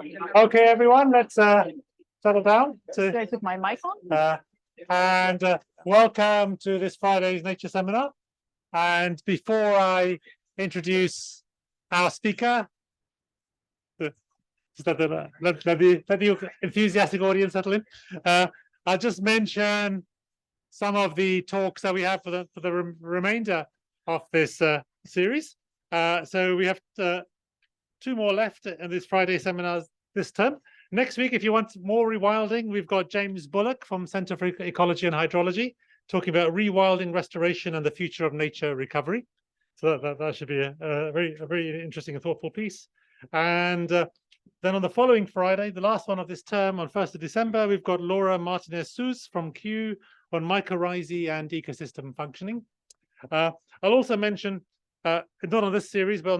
Okay, everyone, let's settle down. Should I put my mic on? And welcome to this Friday's Nature Seminar. And before I introduce our speaker, just let the enthusiastic audience settle in. I'll just mention some of the talks that we have for the remainder of this series. So we have two more left in this Friday seminars this term. Next week, if you want more rewilding, we've got James Bullock from Centre for Ecology and Hydrology talking about rewilding, restoration, and the future of nature recovery. So that should be a very interesting and thoughtful piece. And then on the following Friday, the last one of this term, on 1st of December, we've got Laura Martinez-Sous from Kew on mycorrhizae and ecosystem functioning. I'll also mention, not on this series, but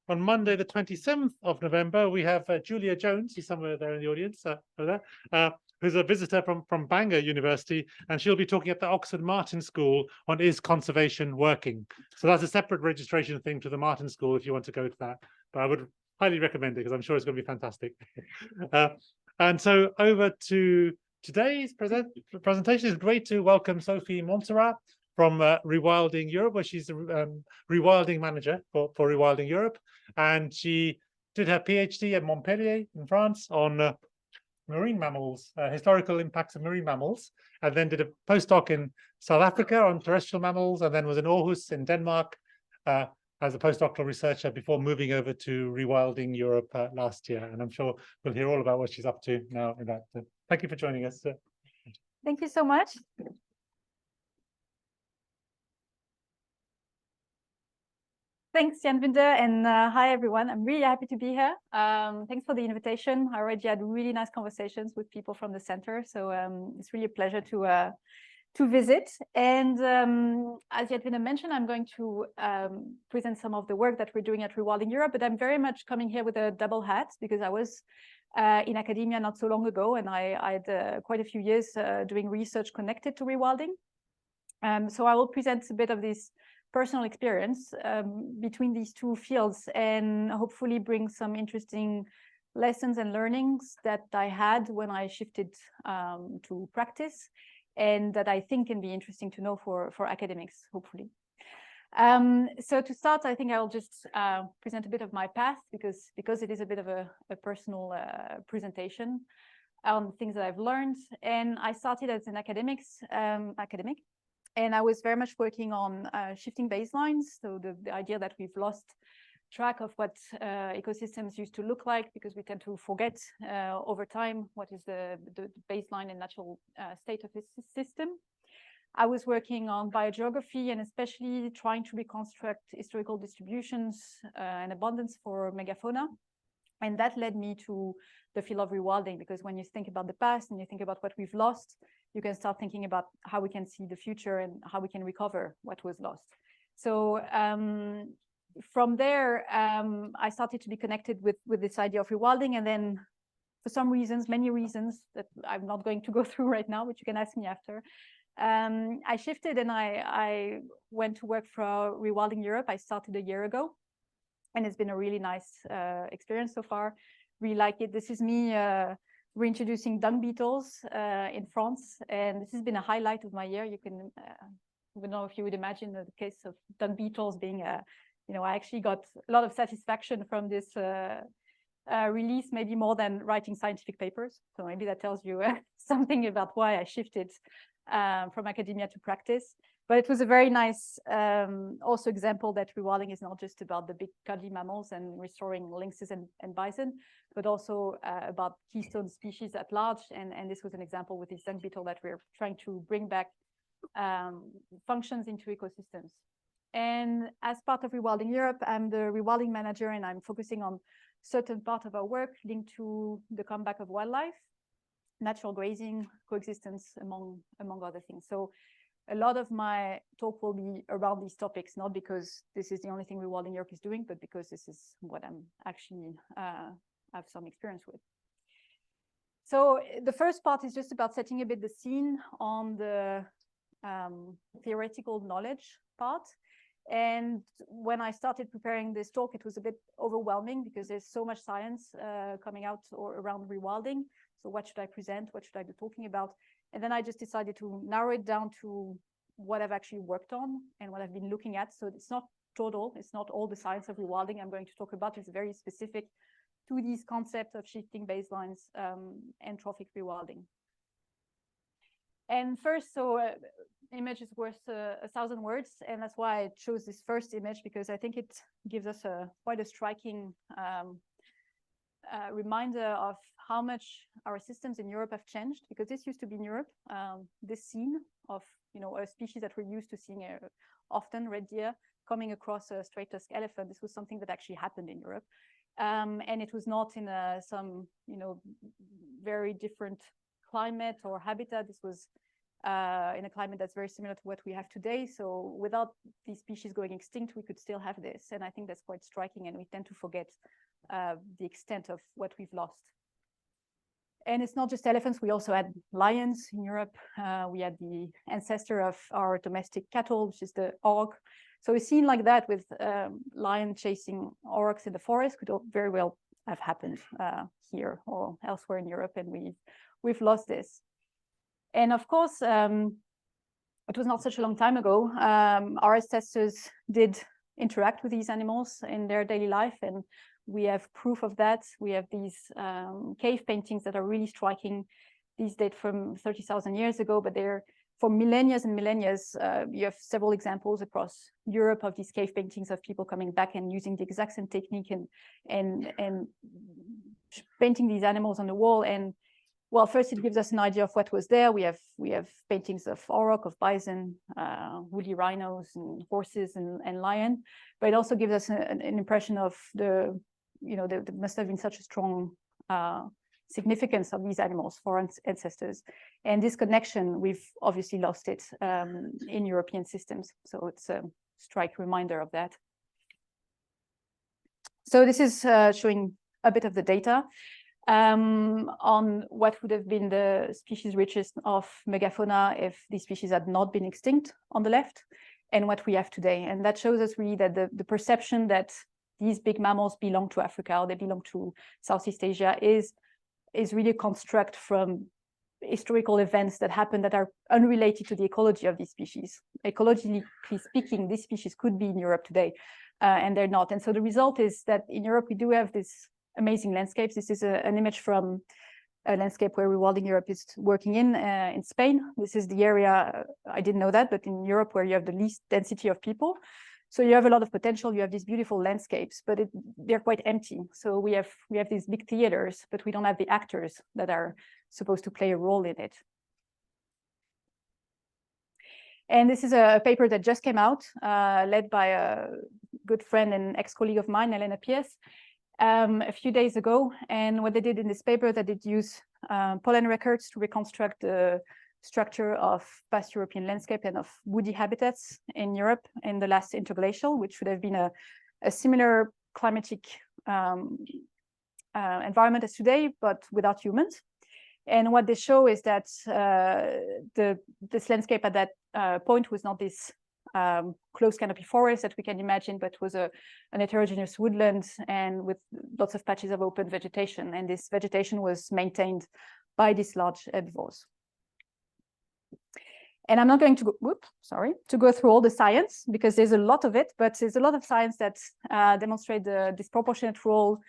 on Monday, the 27th of November, we have Julia Jones, who's somewhere there in the audience, who's a visitor from Bangor University, and she'll be talking at the Oxford Martin School on Is Conservation Working? So that's a separate registration thing to the Martin School if you want to go to that. But I would highly recommend it because I'm sure it's going to be fantastic. And so over to today's presentation. It's great to welcome Sophie Monsarrat from Rewilding Europe, where she's a Rewilding Manager for Rewilding Europe. And she did her PhD at Montpellier in France on marine mammals, historical impacts of marine mammals, and then did a postdoc in South Africa on terrestrial mammals, and then was in Aarhus in Denmark as a postdoctoral researcher before moving over to Rewilding Europe last year. And I'm sure we'll hear all about what she's up to now in that. Thank you for joining us. Thank you so much. Thanks, Jan Winder, and hi, everyone. I'm really happy to be here. Thanks for the invitation. I already had really nice conversations with people from the center, so it's really a pleasure to visit. And as Jan Winder mentioned, I'm going to present some of the work that we're doing at Rewilding Europe, but I'm very much coming here with a double hat because I was in academia not so long ago, and I had quite a few years doing research connected to rewilding. So I will present a bit of this personal experience between these two fields and hopefully bring some interesting lessons and learnings that I had when I shifted to practice, and that I think can be interesting to know for academics, hopefully. So to start, I think I'll just present a bit of my path because it is a bit of a personal presentation on things that I've learned. And I started as an academic. And I was very much working on shifting baselines. So the idea that we've lost track of what ecosystems used to look like because we tend to forget over time what is the baseline and natural state of this system. I was working on biogeography and especially trying to reconstruct historical distributions and abundance for megafauna. And that led me to the field of rewilding, because when you think about the past and you think about what we've lost, you can start thinking about how we can see the future and how we can recover what was lost. So from there, I started to be connected with this idea of rewilding. And then for some reasons, many reasons that I'm not going to go through right now, but you can ask me after, I shifted and I went to work for Rewilding Europe. I started a year ago. And it's been a really nice experience so far. Really like it. This is me reintroducing dung beetles in France. And this has been a highlight of my year. You can, I don't know if you would imagine the case of dung beetles being, I actually got a lot of satisfaction from this release, maybe more than writing scientific papers. So maybe that tells you something about why I shifted from academia to practice. But it was a very nice also example that rewilding is not just about the big cuddly mammals and restoring lynxes and bison, but also about keystone species at large. And this was an example with this dung beetle that we're trying to bring back functions into ecosystems. And as part of Rewilding Europe, I'm the Rewilding Manager, and I'm focusing on certain part of our work linked to the comeback of wildlife, natural grazing, coexistence, among other things. So a lot of my talk will be around these topics, not because this is the only thing Rewilding Europe is doing, but because this is what I'm actually have some experience with. So the first part is just about setting a bit the scene on the theoretical knowledge part. And when I started preparing this talk, it was a bit overwhelming because there's so much science coming out or around rewilding. So what should I present? What should I be talking about? And then I just decided to narrow it down to what I've actually worked on and what I've been looking at. So it's not total, it's not all the science of rewilding I'm going to talk about. It's very specific to these concepts of shifting baselines and trophic rewilding. And first, so image is worth 1,000 words, and that's why I chose this first image, because I think it gives us quite a striking reminder of how much our systems in Europe have changed, because this used to be in Europe, this scene of a species that we're used to seeing often, red deer, coming across a straight-tusked elephant. This was something that actually happened in Europe, and it was not in some very different climate or habitat. This was in a climate that's very similar to what we have today. So without these species going extinct, we could still have this. And I think that's quite striking, and we tend to forget the extent of what we've lost. And it's not just elephants, we also had lions in Europe. We had the ancestor of our domestic cattle, which is the auk. So a scene like that with lion chasing aurochs in the forest could very well have happened here or elsewhere in Europe, and we've lost this. And of course, it was not such a long time ago. Our ancestors did interact with these animals in their daily life, and we have proof of that. We have these cave paintings that are really striking. These date from 30,000 years ago, but they're for millennia and millennia. You have several examples across Europe of these cave paintings of people coming back and using the exact same technique and painting these animals on the wall. And well, first it gives us an idea of what was there. We have paintings of auroch, of bison, woolly rhinos, and horses and lion. But it also gives us an impression of there must have been such a strong significance of these animals for our ancestors. And this connection, we've obviously lost it in European systems. So it's a strike reminder of that. So this is showing a bit of the data on what would have been the species richest of megafauna if these species had not been extinct on the left, and what we have today. And that shows us really that the perception that these big mammals belong to Africa or they belong to Southeast Asia is really a construct from historical events that happen that are unrelated to the ecology of these species. Ecologically speaking, these species could be in Europe today, and they're not. And so the result is that in Europe, we do have this amazing landscapes. This is an image from a landscape where Rewilding Europe is working in Spain. This is the area, I didn't know that, but in Europe where you have the least density of people. So you have a lot of potential. You have these beautiful landscapes, but they're quite empty. So we have these big theaters, but we don't have the actors that are supposed to play a role in it. And this is a paper that just came out, led by a good friend and ex-colleague of mine, Elena Pies, a few days ago. And what they did in this paper, they did use pollen records to reconstruct the structure of past European landscape and of woody habitats in Europe in the last interglacial, which would have been a similar climatic environment as today, but without humans. And what they show is that this landscape at that point was not this close canopy forest that we can imagine, but was an heterogeneous woodland and with lots of patches of open vegetation. And this vegetation was maintained by these large herbivores. And I'm not going to go through all the science, because there's a lot of it, but there's a lot of science that demonstrate the disproportionate role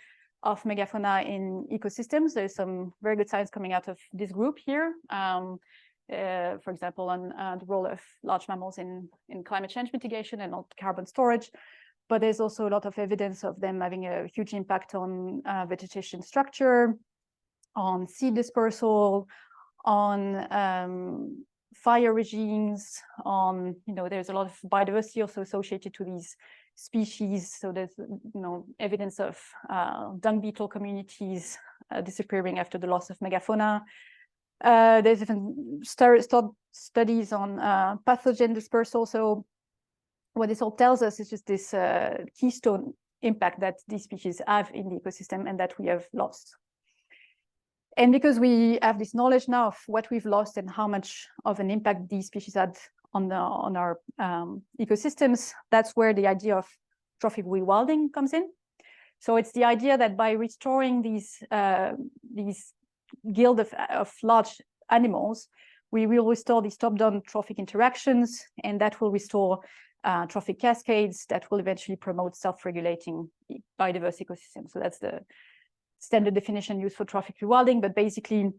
of megafauna in ecosystems. There's some very good science coming out of this group here. For example, on the role of large mammals in climate change mitigation and on carbon storage. But there's also a lot of evidence of them having a huge impact on vegetation structure, on seed dispersal, on fire regimes, on, there's a lot of biodiversity also associated to these species. So there's, evidence of dung beetle communities disappearing after the loss of megafauna. There's even studies on pathogen dispersal. So what this all tells us is just this keystone impact that these species have in the ecosystem and that we have lost. And because we have this knowledge now of what we've lost and how much of an impact these species had on our ecosystems, that's where the idea of trophic rewilding comes in. So it's the idea that by restoring these guild of large animals, we will restore these top-down trophic interactions, and that will restore trophic cascades that will eventually promote self-regulating biodiverse ecosystems. So that's the standard definition used for trophic rewilding, but basically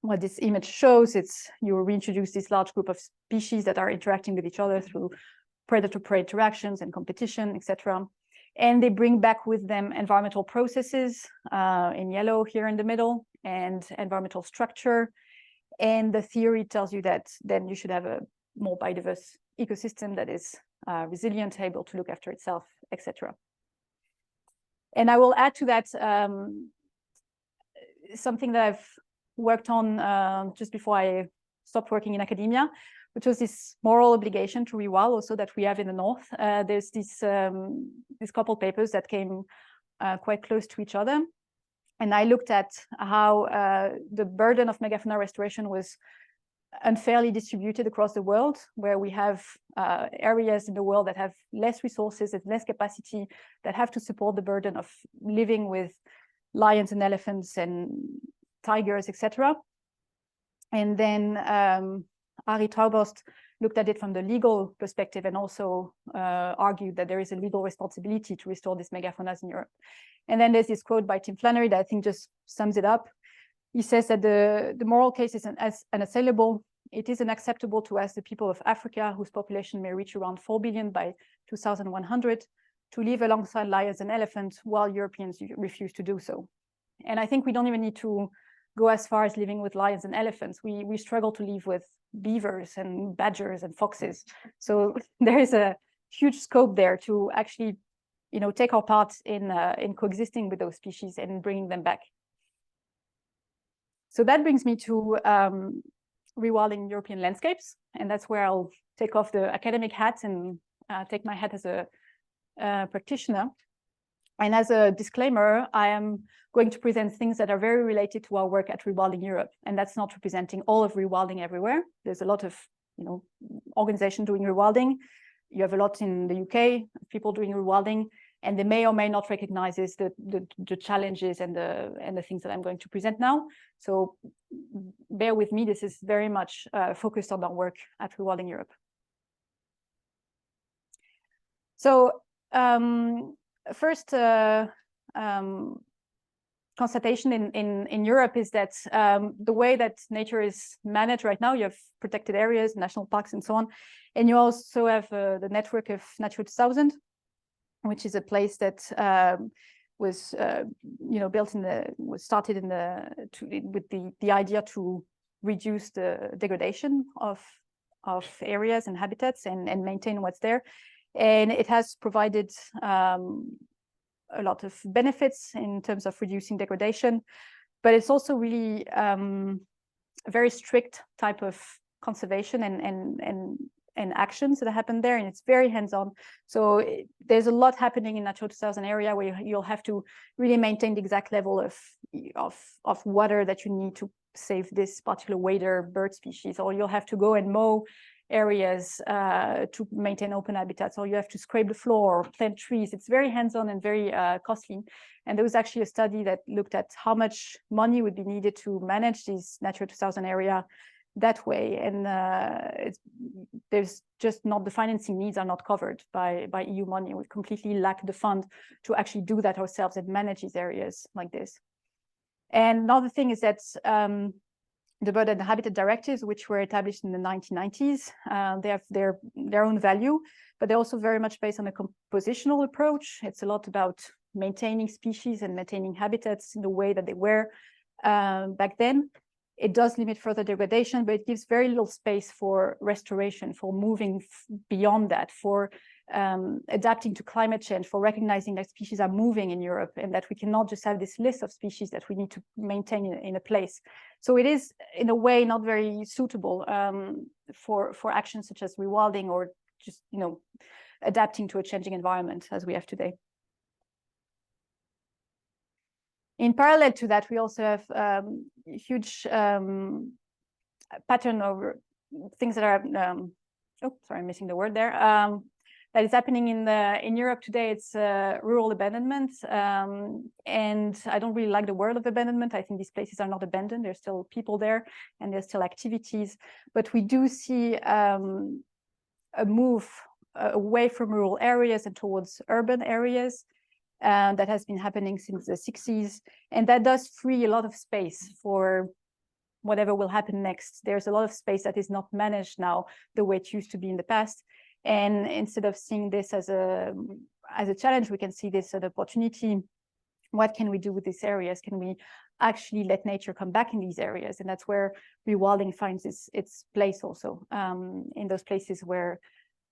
what this image shows, it's you reintroduce this large group of species that are interacting with each other through predator-prey interactions and competition, etc. And they bring back with them environmental processes in yellow here in the middle, and environmental structure. And the theory tells you that then you should have a more biodiverse ecosystem that is resilient, able to look after itself, etc. And I will add to that something that I've worked on just before I stopped working in academia, which was this moral obligation to rewild also that we have in the north. There's this couple papers that came quite close to each other. And I looked at how the burden of megafauna restoration was unfairly distributed across the world, where we have areas in the world that have less resources and less capacity, that have to support the burden of living with lions and elephants and tigers, etc. And then Ari Trauborst looked at it from the legal perspective and also argued that there is a legal responsibility to restore these megafaunas in Europe. And then there's this quote by Tim Flannery that I think just sums it up. He says that the moral case is unassailable. It is unacceptable to ask the people of Africa, whose population may reach around 4 billion by 2100, to live alongside lions and elephants while Europeans refuse to do so. And I think we don't even need to go as far as living with lions and elephants. We struggle to live with beavers and badgers and foxes. So there is a huge scope there to actually, take our part in coexisting with those species and bringing them back. So that brings me to Rewilding European landscapes, and that's where I'll take off the academic hat and take my hat as a practitioner. And as a disclaimer, I am going to present things that are very related to our work at Rewilding Europe, and that's not representing all of rewilding everywhere. There's a lot of organizations doing rewilding. You have a lot in the UK, people doing rewilding, and they may or may not recognize the challenges and the things that I'm going to present now. So bear with me, this is very much focused on our work at Rewilding Europe. So first constatation in Europe is that the way that nature is managed right now, you have protected areas, national parks, and so on, and you also have the network of Natura 2000, which is a place that was built was started with the idea to reduce the degradation of areas and habitats and maintain what's there. And it has provided a lot of benefits in terms of reducing degradation, but it's also really a very strict type of conservation and actions that happen there, and it's very hands-on. So there's a lot happening in Natura 2000 area where you'll have to really maintain the exact level of water that you need to save this particular wader bird species, or you'll have to go and mow areas to maintain open habitats, or you have to scrape the floor or plant trees. It's very hands-on and very costly. And there was actually a study that looked at how much money would be needed to manage these Natura 2000 area that way, and there's just not, the financing needs are not covered by EU money. We completely lack the fund to actually do that ourselves and manage these areas like this. And another thing is that the Bird and the Habitat Directives, which were established in the 1990s, they have their own value, but they're also very much based on a compositional approach. It's a lot about maintaining species and maintaining habitats in the way that they were back then. It does limit further degradation, but it gives very little space for restoration, for moving beyond that, for adapting to climate change, for recognizing that species are moving in Europe and that we cannot just have this list of species that we need to maintain in a place. So it is, in a way, not very suitable for actions such as rewilding or just, adapting to a changing environment as we have today. In parallel to that, we also have a huge pattern of things that are oh, sorry, I'm missing the word there. That is happening in Europe today. It's rural abandonment, and I don't really like the word of abandonment. I think these places are not abandoned. There's still people there, and there's still activities. But we do see a move away from rural areas and towards urban areas. That has been happening since the 60s, and that does free a lot of space for whatever will happen next. There's a lot of space that is not managed now the way it used to be in the past. And instead of seeing this as a challenge, we can see this as an opportunity. What can we do with these areas? Can we actually let nature come back in these areas? And that's where rewilding finds its place also, in those places where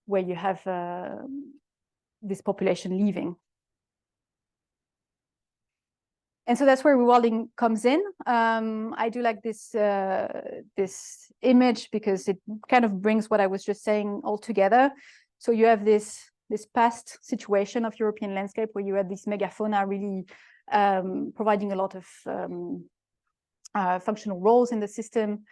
you have this population leaving. And so that's where rewilding comes in. I do like this image because it kind of brings what I was just saying all together. So you have this past situation of European landscape where you had this megafauna really providing a lot of functional roles in the system.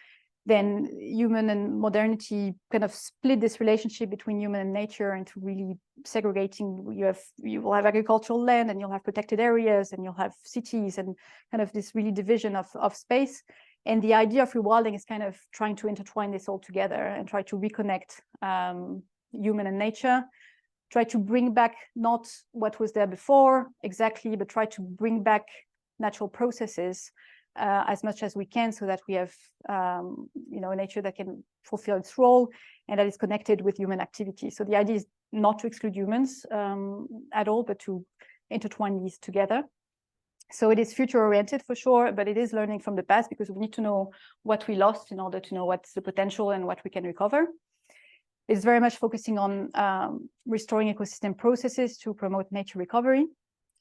Then human and modernity kind of split this relationship between human and nature into really segregating. You will have agricultural land, and you'll have protected areas, and you'll have cities, and kind of this really division of space. And the idea of rewilding is kind of trying to intertwine this all together and try to reconnect human and nature, try to bring back not what was there before exactly, but try to bring back natural processes as much as we can, so that we have a nature that can fulfill its role and that is connected with human activity. So the idea is not to exclude humans at all, but to intertwine these together. So it is future oriented for sure, but it is learning from the past, because we need to know what we lost in order to know what's the potential and what we can recover. It's very much focusing on restoring ecosystem processes to promote nature recovery.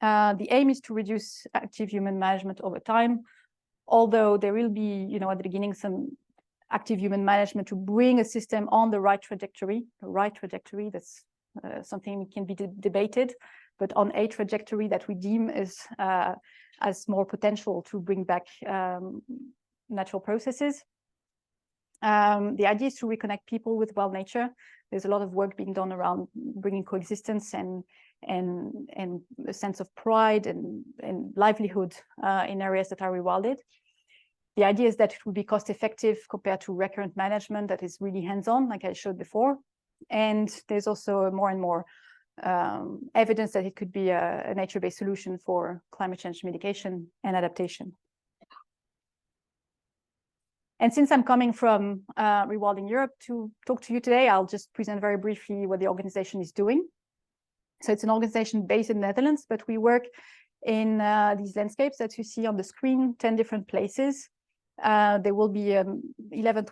The aim is to reduce active human management over time, although there will be, at the beginning, some active human management to bring a system on the right trajectory. The right trajectory, that's something can be debated, but on a trajectory that we deem as more potential to bring back natural processes. The idea is to reconnect people with wild nature. There's a lot of work being done around bringing coexistence and a sense of pride and livelihood in areas that are rewilded. The idea is that it will be cost effective compared to recurrent management that is really hands-on, like I showed before. And there's also more and more evidence that it could be a nature-based solution for climate change mitigation and adaptation. And since I'm coming from Rewilding Europe to talk to you today, I'll just present very briefly what the organization is doing. So it's an organization based in the Netherlands, but we work in these landscapes that you see on the screen, 10 different places. There will be 11th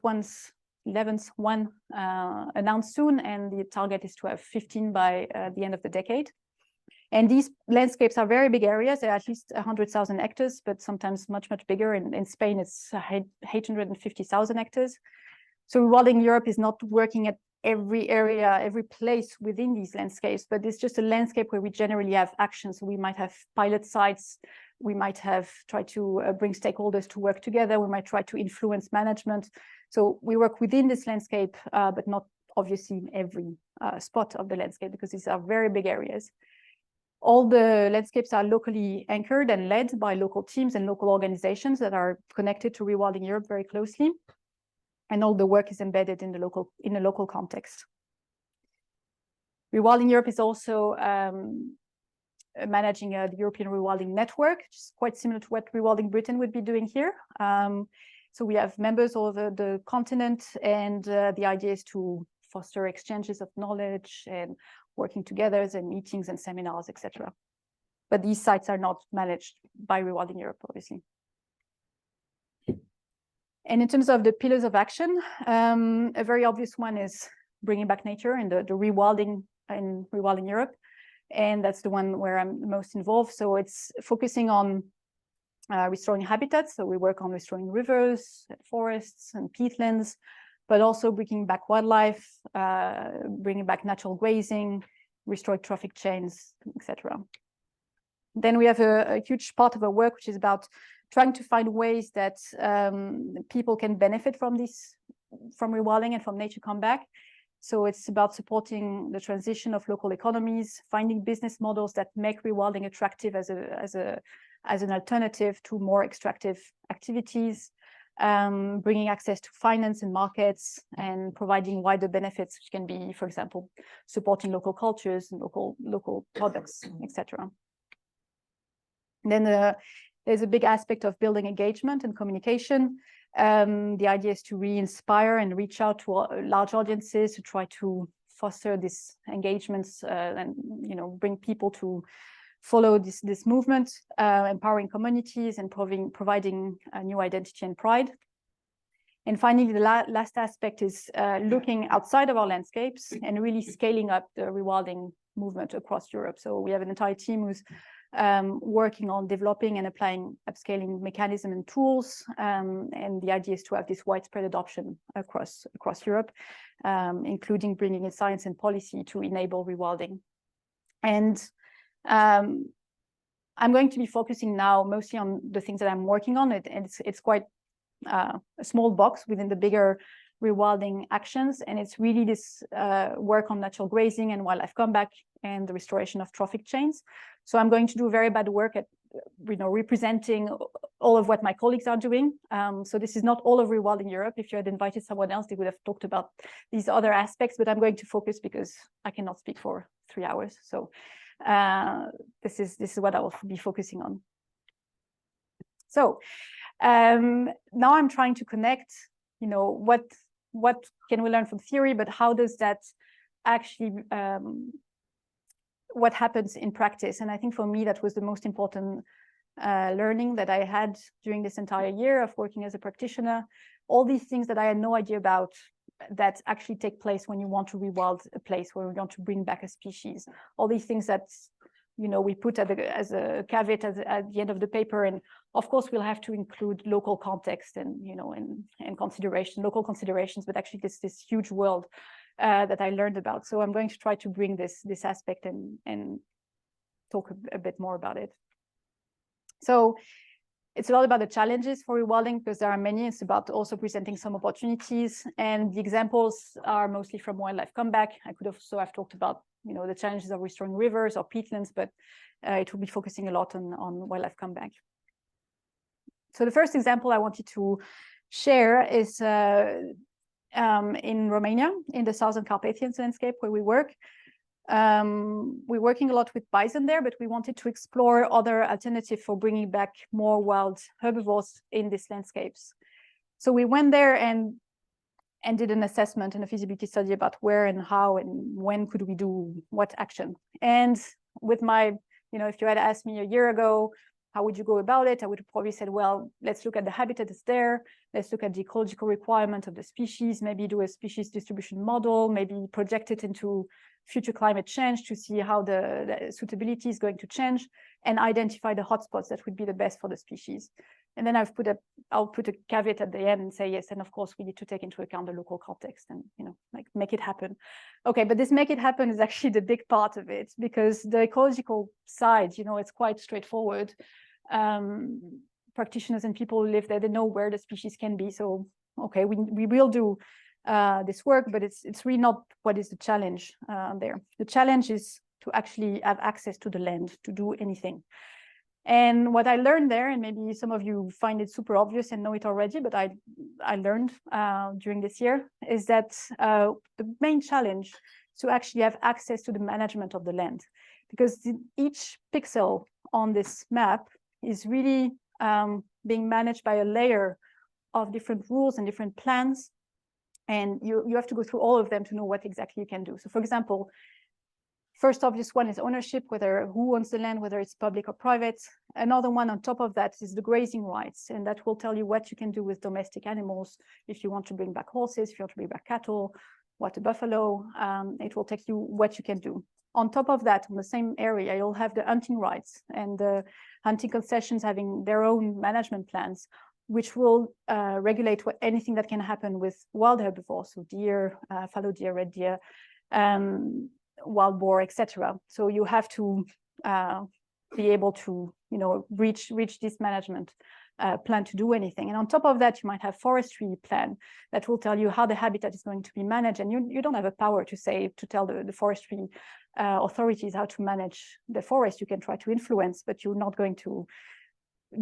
one announced soon, and the target is to have 15 by the end of the decade. And these landscapes are very big areas. They're at least 100,000 hectares, but sometimes much, much bigger. In Spain, it's 850,000 hectares. So Rewilding Europe is not working at every area, every place within these landscapes, but it's just a landscape where we generally have actions. So we might have pilot sites. We might have tried to bring stakeholders to work together. We might try to influence management. So we work within this landscape, but not obviously in every spot of the landscape, because these are very big areas. All the landscapes are locally anchored and led by local teams and local organizations that are connected to Rewilding Europe very closely. And all the work is embedded in a local context. Rewilding Europe is also managing the European Rewilding Network, which is quite similar to what Rewilding Britain would be doing here. So we have members all over the continent, and the idea is to foster exchanges of knowledge and working together and meetings and seminars, etc. But these sites are not managed by Rewilding Europe, obviously. And in terms of the pillars of action, a very obvious one is bringing back nature and the rewilding in Rewilding Europe. And that's the one where I'm most involved. So it's focusing on restoring habitats. So we work on restoring rivers, forests, and peatlands, but also bringing back wildlife, bringing back natural grazing, restore traffic chains, etc. Then we have a huge part of our work, which is about trying to find ways that people can benefit from rewilding and from nature comeback. So it's about supporting the transition of local economies, finding business models that make rewilding attractive as an alternative to more extractive activities, bringing access to finance and markets, and providing wider benefits, which can be, for example, supporting local cultures and local products, etc. Then there's a big aspect of building engagement and communication. The idea is to re-inspire and reach out to large audiences to try to foster these engagements and bring people to follow this movement, empowering communities and providing a new identity and pride. And finally, the last aspect is looking outside of our landscapes and really scaling up the rewilding movement across Europe. So we have an entire team who's working on developing and applying upscaling mechanisms and tools. And the idea is to have this widespread adoption across Europe, including bringing in science and policy to enable rewilding. And I'm going to be focusing now mostly on the things that I'm working on. And it's quite a small box within the bigger rewilding actions. And it's really this work on natural grazing and wildlife comeback and the restoration of trophic chains. So I'm going to do very bad work at representing all of what my colleagues are doing. So this is not all of Rewilding Europe. If you had invited someone else, they would have talked about these other aspects, but I'm going to focus because I cannot speak for 3 hours. So this is what I will be focusing on. So now I'm trying to connect, what can we learn from theory, but how does that actually, what happens in practice? And I think for me, that was the most important learning that I had during this entire year of working as a practitioner. All these things that I had no idea about that actually take place when you want to rewild a place, where we want to bring back a species. All these things that we put as a caveat at the end of the paper, and of course we'll have to include local context and local considerations, but actually this huge world that I learned about. So I'm going to try to bring this aspect and talk a bit more about it. So it's a lot about the challenges for rewilding, because there are many. It's about also presenting some opportunities, and the examples are mostly from wildlife comeback. I could also have talked about the challenges of restoring rivers or peatlands, but it will be focusing a lot on wildlife comeback. So the first example I wanted to share is in Romania, in the Southern Carpathian landscape where we work. We're working a lot with bison there, but we wanted to explore other alternatives for bringing back more wild herbivores in these landscapes. So we went there and did an assessment and a feasibility study about where and how and when could we do what action. And with my, if you had asked me a year ago, how would you go about it? I would have probably said, well, let's look at the habitat that's there. Let's look at the ecological requirement of the species, maybe do a species distribution model, maybe project it into future climate change to see how the suitability is going to change, and identify the hotspots that would be the best for the species. And then I'll put a caveat at the end and say, yes, and of course we need to take into account the local context and, make it happen. Okay, but this make it happen is actually the big part of it, because the ecological side, it's quite straightforward. Practitioners and people who live there, they know where the species can be. So, okay, we will do this work, but it's really not what is the challenge there. The challenge is to actually have access to the land to do anything. And what I learned there, and maybe some of you find it super obvious and know it already, but I learned during this year, is that the main challenge is to actually have access to the management of the land, because each pixel on this map is really being managed by a layer of different rules and different plans. And you have to go through all of them to know what exactly you can do. So for example, first obvious one is ownership, who owns the land, whether it's public or private. Another one on top of that is the grazing rights, and that will tell you what you can do with domestic animals. If you want to bring back horses, if you want to bring back cattle, what a buffalo, it will tell you what you can do. On top of that, in the same area, you'll have the hunting rights and the hunting concessions having their own management plans, which will regulate anything that can happen with wild herbivores, so deer, fallow deer, red deer, wild boar, etc. So you have to be able to, reach this management plan to do anything. And on top of that, you might have forestry plan that will tell you how the habitat is going to be managed. And you don't have a power to tell the forestry authorities how to manage the forest. You can try to influence, but you're not going to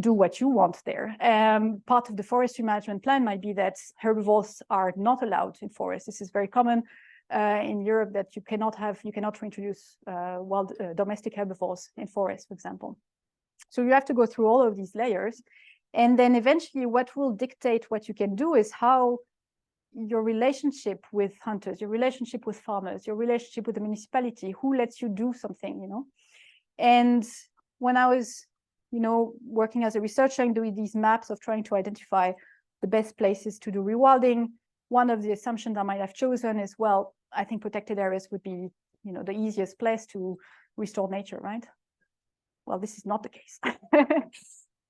do what you want there. Part of the forestry management plan might be that herbivores are not allowed in forests. This is very common in Europe, that you cannot reintroduce wild domestic herbivores in forests, for example. So you have to go through all of these layers. And then eventually what will dictate what you can do is how your relationship with hunters, your relationship with farmers, your relationship with the municipality, who lets you do something, you know. And when I was, you know, working as a researcher and doing these maps of trying to identify the best places to do rewilding, one of the assumptions I might have chosen is, well, I think protected areas would be, you know, the easiest place to restore nature, right? Well, this is not the case.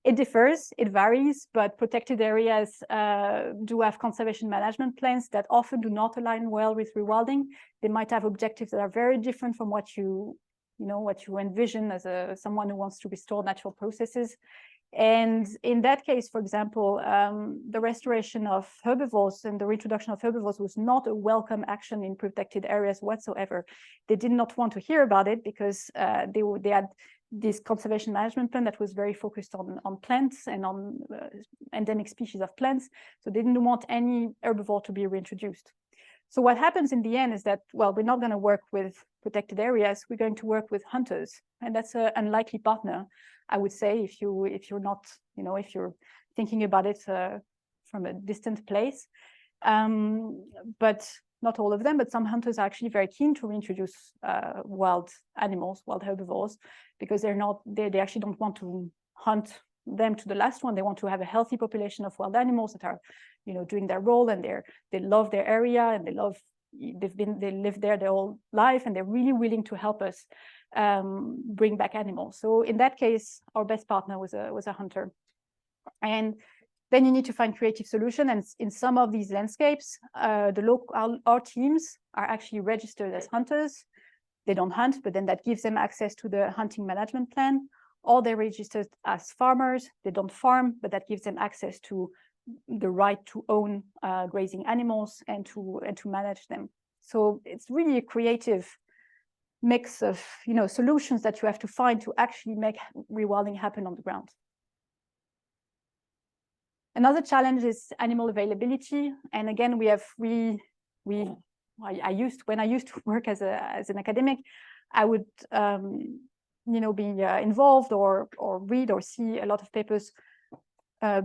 It differs, it varies, but protected areas do have conservation management plans that often do not align well with rewilding. They might have objectives that are very different from what you envision as someone who wants to restore natural processes. And in that case, for example, the restoration of herbivores and the reintroduction of herbivores was not a welcome action in protected areas whatsoever. They did not want to hear about it because they had this conservation management plan that was very focused on plants and on endemic species of plants. So they didn't want any herbivore to be reintroduced. So what happens in the end is that, well, we're not going to work with protected areas. We're going to work with hunters, and that's an unlikely partner, I would say, if you're not, you know, if you're thinking about it from a distant place. But not all of them, but some hunters are actually very keen to reintroduce wild animals, wild herbivores, because they actually don't want to hunt them to the last one. They want to have a healthy population of wild animals that are, you know, doing their role, and they love their area, and they live there their whole life, and they're really willing to help us bring back animals. So in that case, our best partner was a hunter. And then you need to find creative solution. And in some of these landscapes, our teams are actually registered as hunters. They don't hunt, but then that gives them access to the hunting management plan. Or they're registered as farmers. They don't farm, but that gives them access to the right to own grazing animals and to manage them. So it's really a creative mix of, you know, solutions that you have to find to actually make rewilding happen on the ground. Another challenge is animal availability. And again, when I used to work as an academic, I would you know, be involved or read or see a lot of papers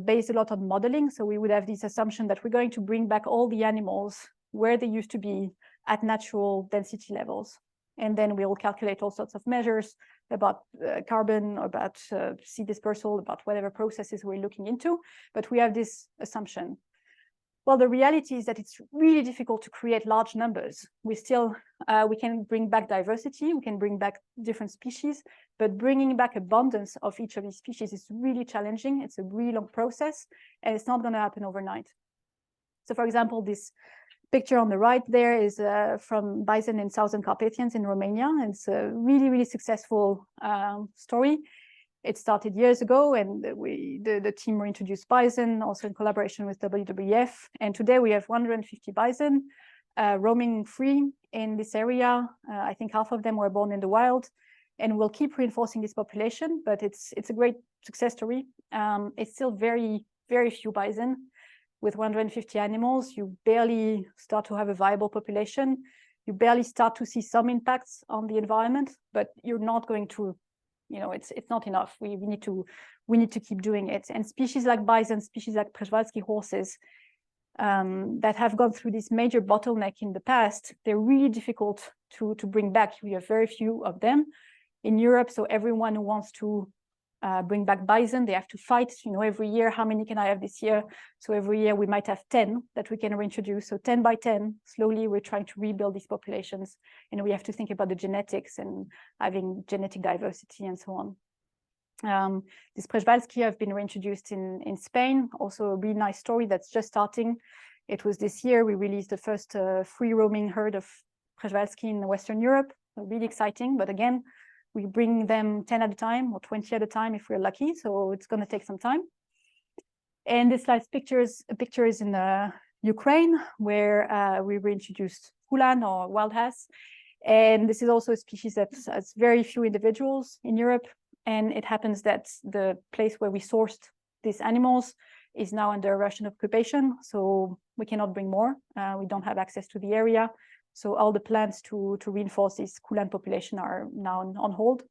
based a lot on modeling. So we would have this assumption that we're going to bring back all the animals where they used to be at natural density levels. And then we'll calculate all sorts of measures about carbon, about seed dispersal, about whatever processes we're looking into. But we have this assumption. Well, the reality is that it's really difficult to create large numbers. We can bring back diversity, we can bring back different species, but bringing back abundance of each of these species is really challenging. It's a really long process, and it's not going to happen overnight. So, for example, this picture on the right there is from bison in Southern Carpathians in Romania. And it's a really, really successful story. It started years ago, and the team reintroduced bison, also in collaboration with WWF. And today we have 150 bison roaming free in this area. I think half of them were born in the wild, and we'll keep reinforcing this population, but it's a great success story. It's still very, very few bison. With 150 animals, you barely start to have a viable population. You barely start to see some impacts on the environment, but you're not going to, you know, it's not enough. We need to keep doing it. And species like bison, species like Przewalski horses that have gone through this major bottleneck in the past, they're really difficult to bring back. We have very few of them in Europe. So everyone who wants to bring back bison, they have to fight, you know, every year, how many can I have this year? So every year we might have 10 that we can reintroduce. So 10 by 10, slowly we're trying to rebuild these populations. And we have to think about the genetics and having genetic diversity and so on. This Przewalski have been reintroduced in Spain. Also a really nice story that's just starting. It was this year we released the first free roaming herd of Przewalski in Western Europe. So really exciting, but again, we bring them 10 at a time or 20 at a time if we're lucky. So it's going to take some time. And this slide picture is in Ukraine, where we reintroduced Hulan or wild has. And this is also a species that has very few individuals in Europe. And it happens that the place where we sourced these animals is now under Russian occupation. So we cannot bring more. We don't have access to the area. So all the plans to reinforce this Hulan population are now on hold.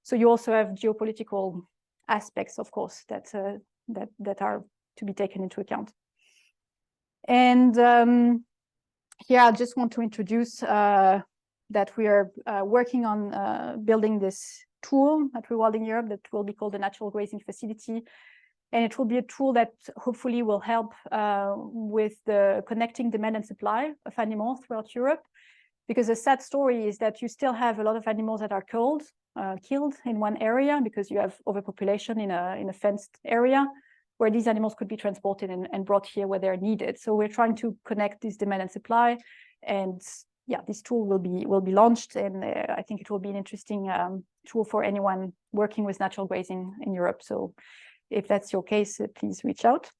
So you also have geopolitical aspects, of course, that are to be taken into account. And here I just want to introduce that we are working on building this tool at Rewilding Europe that will be called the Natural Grazing Facility. And it will be a tool that hopefully will help with the connecting demand and supply of animals throughout Europe. Because the sad story is that you still have a lot of animals that are killed in one area because you have overpopulation in a fenced area where these animals could be transported and brought here where they're needed. So we're trying to connect this demand and supply, and yeah, this tool will be launched, and I think it will be an interesting tool for anyone working with natural grazing in Europe. So if that's your case, please reach out.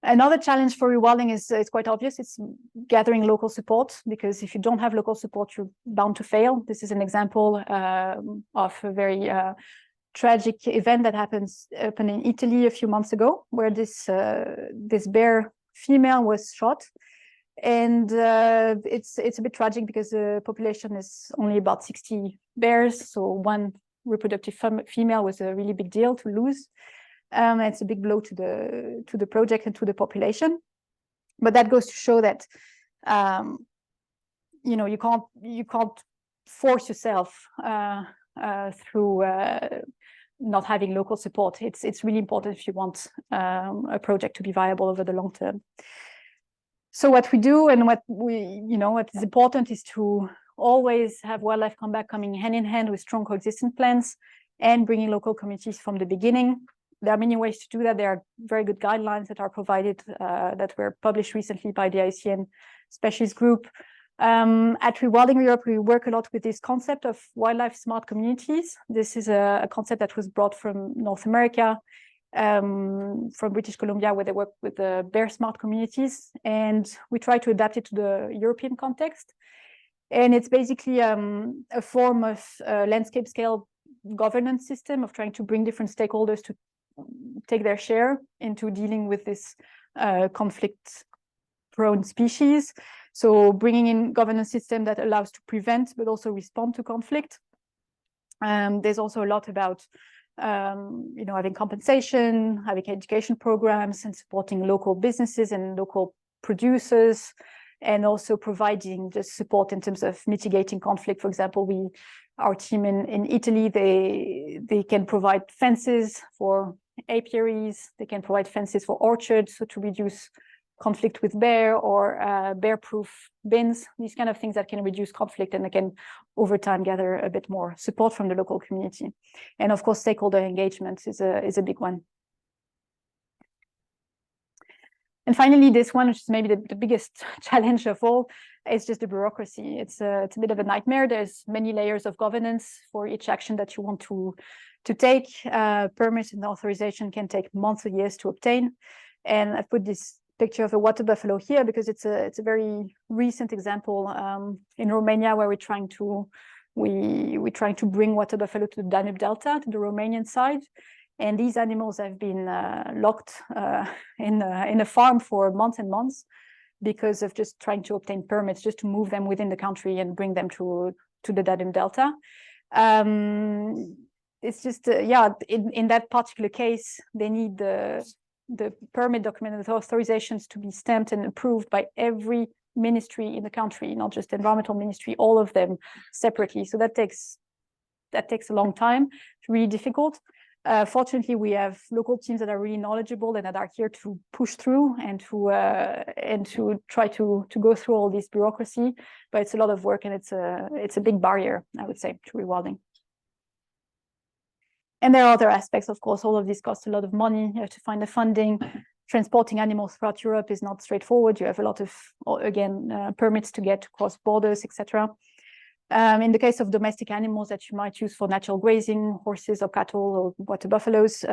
Another challenge for rewilding is it's quite obvious. It's gathering local support, because if you don't have local support, you're bound to fail. This is an example of a very tragic event that happened in Italy a few months ago, where this bear female was shot. And it's a bit tragic because the population is only about 60 bears. So one reproductive female was a really big deal to lose. It's a big blow to the project and to the population. But that goes to show that you know, you can't force yourself through not having local support. It's really important if you want a project to be viable over the long term. So what we do and what is important is to always have wildlife comeback coming hand in hand with strong coexistence plans and bringing local communities from the beginning. There are many ways to do that. There are very good guidelines that are provided that were published recently by the IUCN Specialist Group. At Rewilding Europe, we work a lot with this concept of wildlife smart communities. This is a concept that was brought from North America, from British Columbia, where they work with the bear smart communities. And we try to adapt it to the European context. And it's basically a form of landscape scale governance system of trying to bring different stakeholders to take their share into dealing with this conflict-prone species. So bringing in governance system that allows to prevent, but also respond to conflict. There's also a lot about having compensation, having education programs, and supporting local businesses and local producers, and also providing just support in terms of mitigating conflict. For example, our team in Italy, they can provide fences for apiaries, they can provide fences for orchards, so to reduce conflict with bear, or bear-proof bins, these kind of things that can reduce conflict, and they can over time gather a bit more support from the local community. And of course, stakeholder engagement is a big one. And finally, this one, which is maybe the biggest challenge of all, is just the bureaucracy. It's a bit of a nightmare. There's many layers of governance for each action that you want to take. Permits and authorization can take months or years to obtain. And I've put this picture of a water buffalo here because it's a very recent example in Romania, where we're trying to bring water buffalo to the Danube Delta, to the Romanian side. And these animals have been locked in a farm for months and months because of just trying to obtain permits just to move them within the country and bring them to the Danube Delta. It's just, in that particular case, they need the permit document and the authorizations to be stamped and approved by every ministry in the country, not just the environmental ministry, all of them separately. So that takes a long time. It's really difficult. Fortunately, we have local teams that are really knowledgeable and that are here to push through and to try to go through all this bureaucracy. But it's a lot of work, and it's a big barrier, I would say, to rewilding. And there are other aspects, of course. All of this costs a lot of money. You have to find the funding. Transporting animals throughout Europe is not straightforward. You have a lot of, again, permits to get across borders, etc. In the case of domestic animals that you might use for natural grazing, horses or cattle or water buffaloes,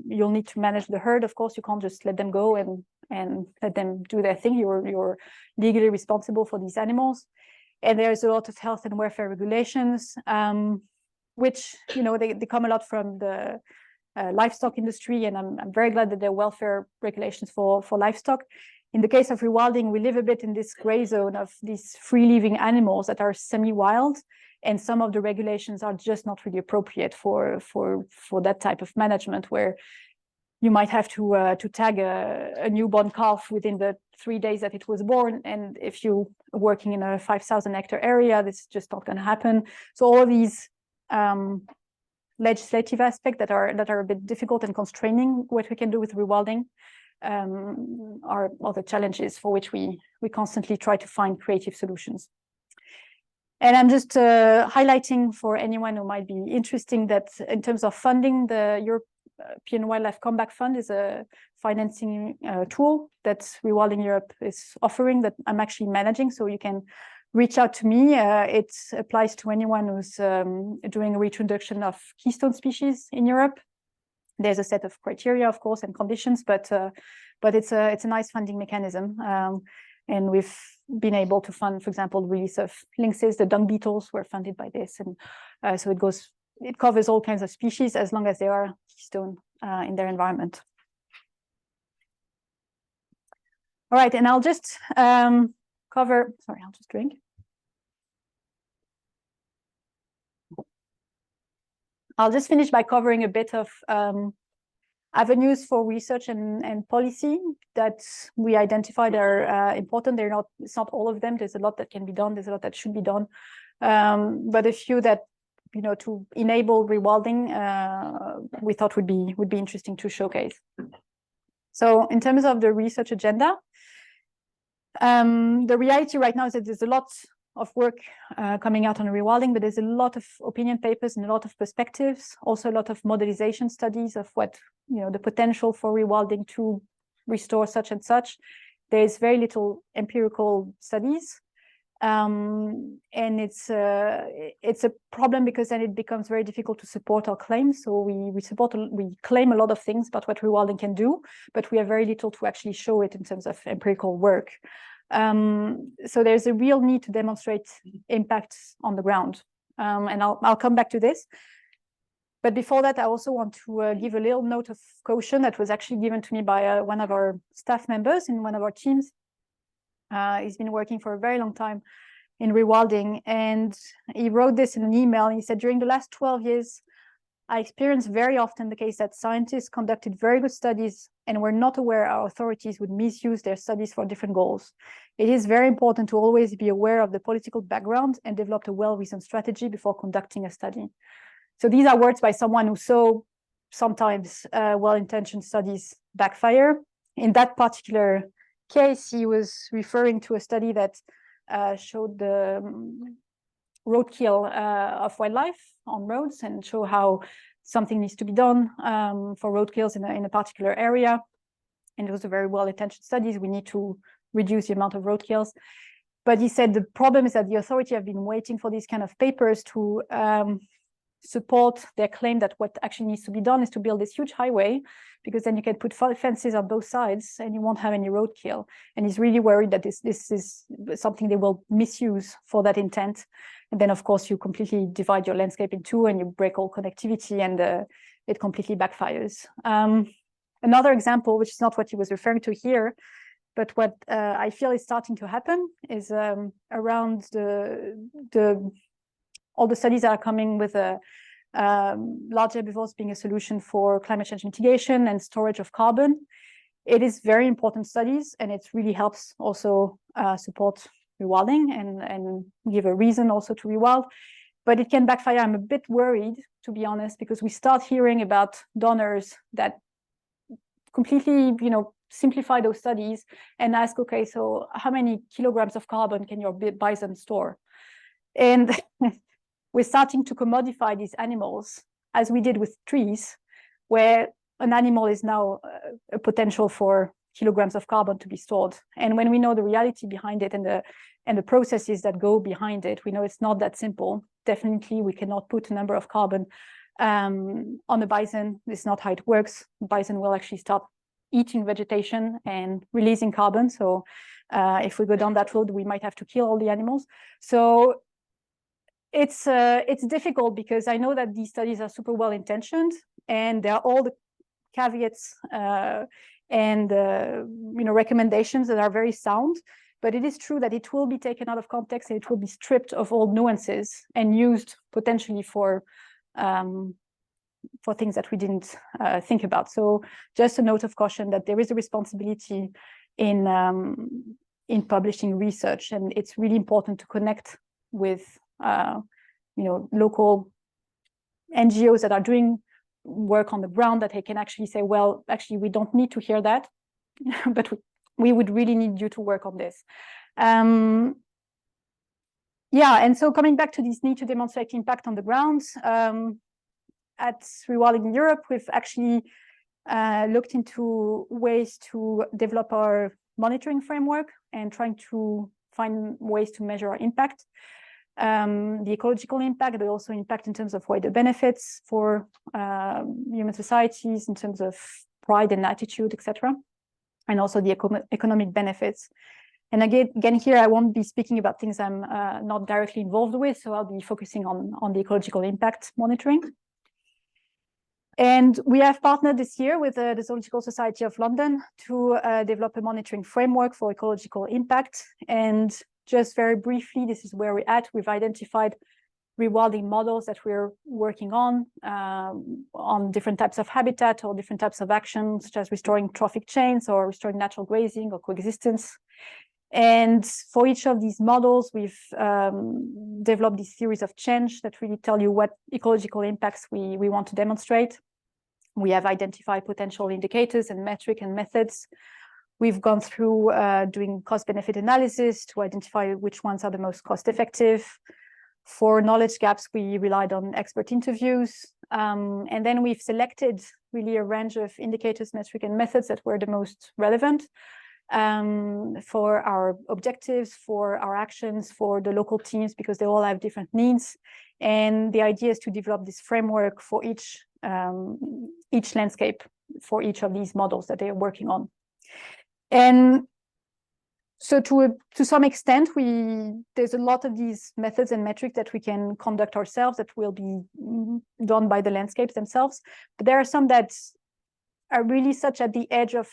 you'll need to manage the herd. Of course, you can't just let them go and let them do their thing. You're legally responsible for these animals. And there's a lot of health and welfare regulations, which, you know, they come a lot from the livestock industry. And I'm very glad that there are welfare regulations for livestock. In the case of rewilding, we live a bit in this gray zone of these free-living animals that are semi-wild, and some of the regulations are just not really appropriate for that type of management, where you might have to tag a newborn calf within the 3 days that it was born, and if you're working in a 5,000 hectare area, this is just not going to happen. So all these legislative aspects that are a bit difficult and constraining what we can do with rewilding. Are other challenges for which we constantly try to find creative solutions. And I'm just highlighting for anyone who might be interested that in terms of funding, the European Wildlife Comeback Fund is a financing tool that Rewilding Europe is offering that I'm actually managing. So you can reach out to me. It applies to anyone who's doing a reintroduction of keystone species in Europe. There's a set of criteria, of course, and conditions, but it's a nice funding mechanism. And we've been able to fund, for example, the release of lynxes. The dung beetles were funded by this. And so it covers all kinds of species as long as they are keystone in their environment. All right, and I'll just cover, sorry, I'll just drink. I'll just finish by covering a bit of avenues for research and policy that we identified are important. It's not all of them. There's a lot that can be done. There's a lot that should be done. But a few that, you know, to enable rewilding, we thought would be interesting to showcase. So in terms of the research agenda, the reality right now is that there's a lot of work coming out on rewilding, but there's a lot of opinion papers and a lot of perspectives, also a lot of modelization studies of what, you know, the potential for rewilding to restore such and such. There's very little empirical studies, and it's a problem because then it becomes very difficult to support our claims. So we claim a lot of things about what rewilding can do, but we have very little to actually show it in terms of empirical work. So there's a real need to demonstrate impacts on the ground. And I'll come back to this. But before that, I also want to give a little note of caution that was actually given to me by one of our staff members in one of our teams. He's been working for a very long time in rewilding, and he wrote this in an email. And he said, during the last 12 years, I experienced very often the case that scientists conducted very good studies and were not aware our authorities would misuse their studies for different goals. It is very important to always be aware of the political background and develop a well-reasoned strategy before conducting a study. So these are words by someone who saw sometimes well-intentioned studies backfire. In that particular case, he was referring to a study that showed the roadkill of wildlife on roads and show how something needs to be done for roadkills in a particular area. And it was a very well-intentioned studies. We need to reduce the amount of roadkills. But he said the problem is that the authority have been waiting for these kind of papers to support their claim that what actually needs to be done is to build this huge highway, because then you can put fences on both sides and you won't have any roadkill. And he's really worried that this is something they will misuse for that intent. And then, of course, you completely divide your landscape in two and you break all connectivity, and it completely backfires. Another example, which is not what he was referring to here, but what I feel is starting to happen is around all the studies that are coming with large herbivores being a solution for climate change mitigation and storage of carbon. It is very important studies, and it really helps also support rewilding and give a reason also to rewild. But it can backfire. I'm a bit worried, to be honest, because we start hearing about donors that completely, you know, simplify those studies and ask, okay, so how many kilograms of carbon can your bison store? And we're starting to commodify these animals, as we did with trees, where an animal is now a potential for kilograms of carbon to be stored. And when we know the reality behind it and the processes that go behind it, we know it's not that simple. Definitely, we cannot put a number of carbon on the bison. This is not how it works. Bison will actually start eating vegetation and releasing carbon. So if we go down that road, we might have to kill all the animals. So it's difficult because I know that these studies are super well intentioned and there are all the caveats and recommendations that are very sound. But it is true that it will be taken out of context and it will be stripped of all nuances and used potentially for things that we didn't think about. So just a note of caution that there is a responsibility in publishing research, and it's really important to connect with local NGOs that are doing work on the ground, that they can actually say, well, actually, we don't need to hear that, but we would really need you to work on this. And so coming back to this need to demonstrate impact on the ground, at Rewilding Europe, we've actually looked into ways to develop our monitoring framework and trying to find ways to measure our impact. The ecological impact, but also impact in terms of wider benefits for human societies, in terms of pride and attitude, etc., and also the economic benefits. And again, here I won't be speaking about things I'm not directly involved with, so I'll be focusing on the ecological impact monitoring. And we have partnered this year with the Zoological Society of London to develop a monitoring framework for ecological impact. And just very briefly, this is where we're at. We've identified rewilding models that we're working on different types of habitat or different types of actions, such as restoring trophic chains or restoring natural grazing or coexistence. And for each of these models, we've developed this series of change that really tell you what ecological impacts we want to demonstrate. We have identified potential indicators and metric and methods. We've gone through doing cost-benefit analysis to identify which ones are the most cost-effective. For knowledge gaps, we relied on expert interviews. And then we've selected really a range of indicators, metric, and methods that were the most relevant for our objectives, for our actions, for the local teams, because they all have different needs. And the idea is to develop this framework for each landscape, for each of these models that they're working on. And so to some extent, there's a lot of these methods and metrics that we can conduct ourselves that will be done by the landscapes themselves. But there are some that are really such at the edge of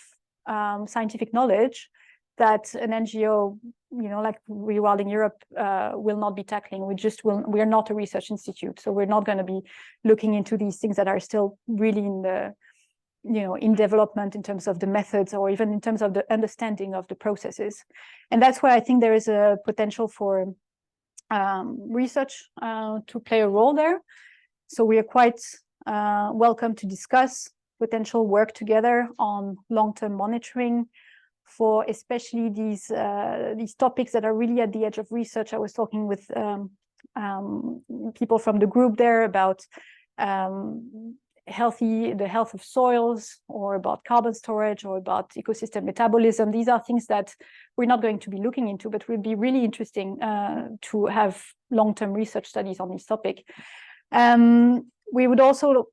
scientific knowledge that an NGO, like Rewilding Europe, will not be tackling. We are not a research institute, so we're not going to be looking into these things that are still really in development in terms of the methods or even in terms of the understanding of the processes. And that's why I think there is a potential for research to play a role there. So we are quite welcome to discuss potential work together on long-term monitoring for especially these topics that are really at the edge of research. I was talking with people from the group there about the health of soils, or about carbon storage, or about ecosystem metabolism. These are things that we're not going to be looking into, but will be really interesting to have long-term research studies on this topic. We would also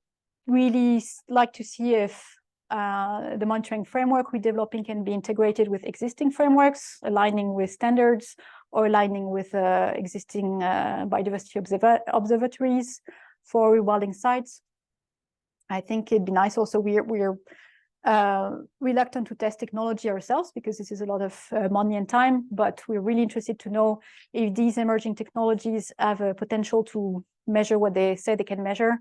really like to see if the monitoring framework we're developing can be integrated with existing frameworks, aligning with standards or aligning with existing biodiversity observatories for rewilding sites. I think it'd be nice also. We're reluctant to test technology ourselves because this is a lot of money and time, but we're really interested to know if these emerging technologies have a potential to measure what they say they can measure.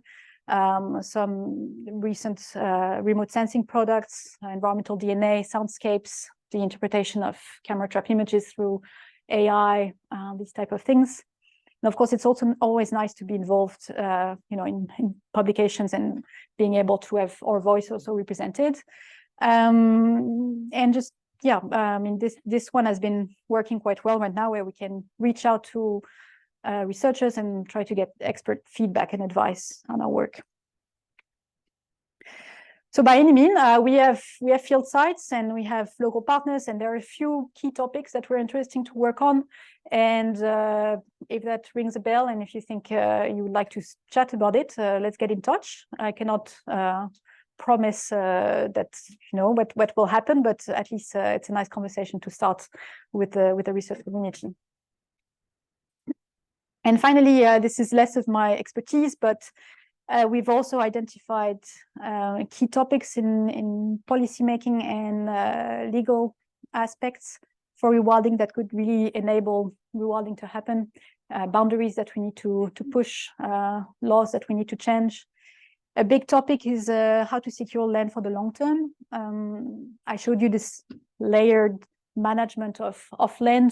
Some recent remote sensing products, environmental DNA, soundscapes, the interpretation of camera trap images through AI, these type of things. And of course, it's also always nice to be involved, in publications and being able to have our voice also represented. And just, this one has been working quite well right now, where we can reach out to researchers and try to get expert feedback and advice on our work. So by any means, we have field sites and we have local partners, and there are a few key topics that we're interesting to work on. And if that rings a bell, and if you think you would like to chat about it, let's get in touch. I cannot promise that what will happen, but at least it's a nice conversation to start with the research community. And finally, this is less of my expertise, but we've also identified key topics in policymaking and legal aspects for rewilding that could really enable rewilding to happen, boundaries that we need to push, laws that we need to change. A big topic is how to secure land for the long term. I showed you this layered management of land.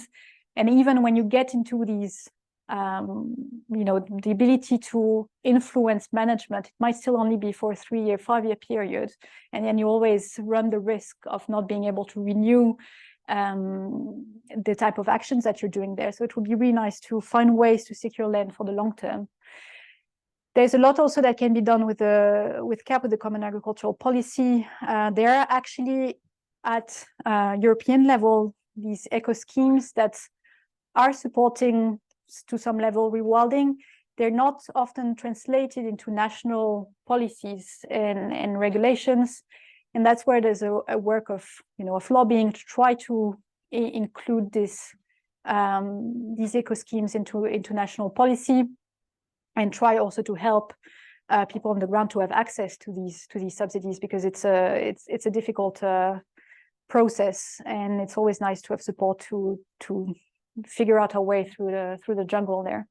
And even when you get into these the ability to influence management, it might still only be for a 3-year, 5-year period. And then you always run the risk of not being able to renew the type of actions that you're doing there. So it would be really nice to find ways to secure land for the long term. There's a lot also that can be done with CAP, with the Common Agricultural Policy. There are actually at European level these eco schemes that are supporting to some level rewilding. They're not often translated into national policies and regulations, and that's where there's a work of lobbying to try to include these eco schemes into national policy, and try also to help people on the ground to have access to these subsidies, because it's a difficult process, and it's always nice to have support to figure out our way through the jungle there.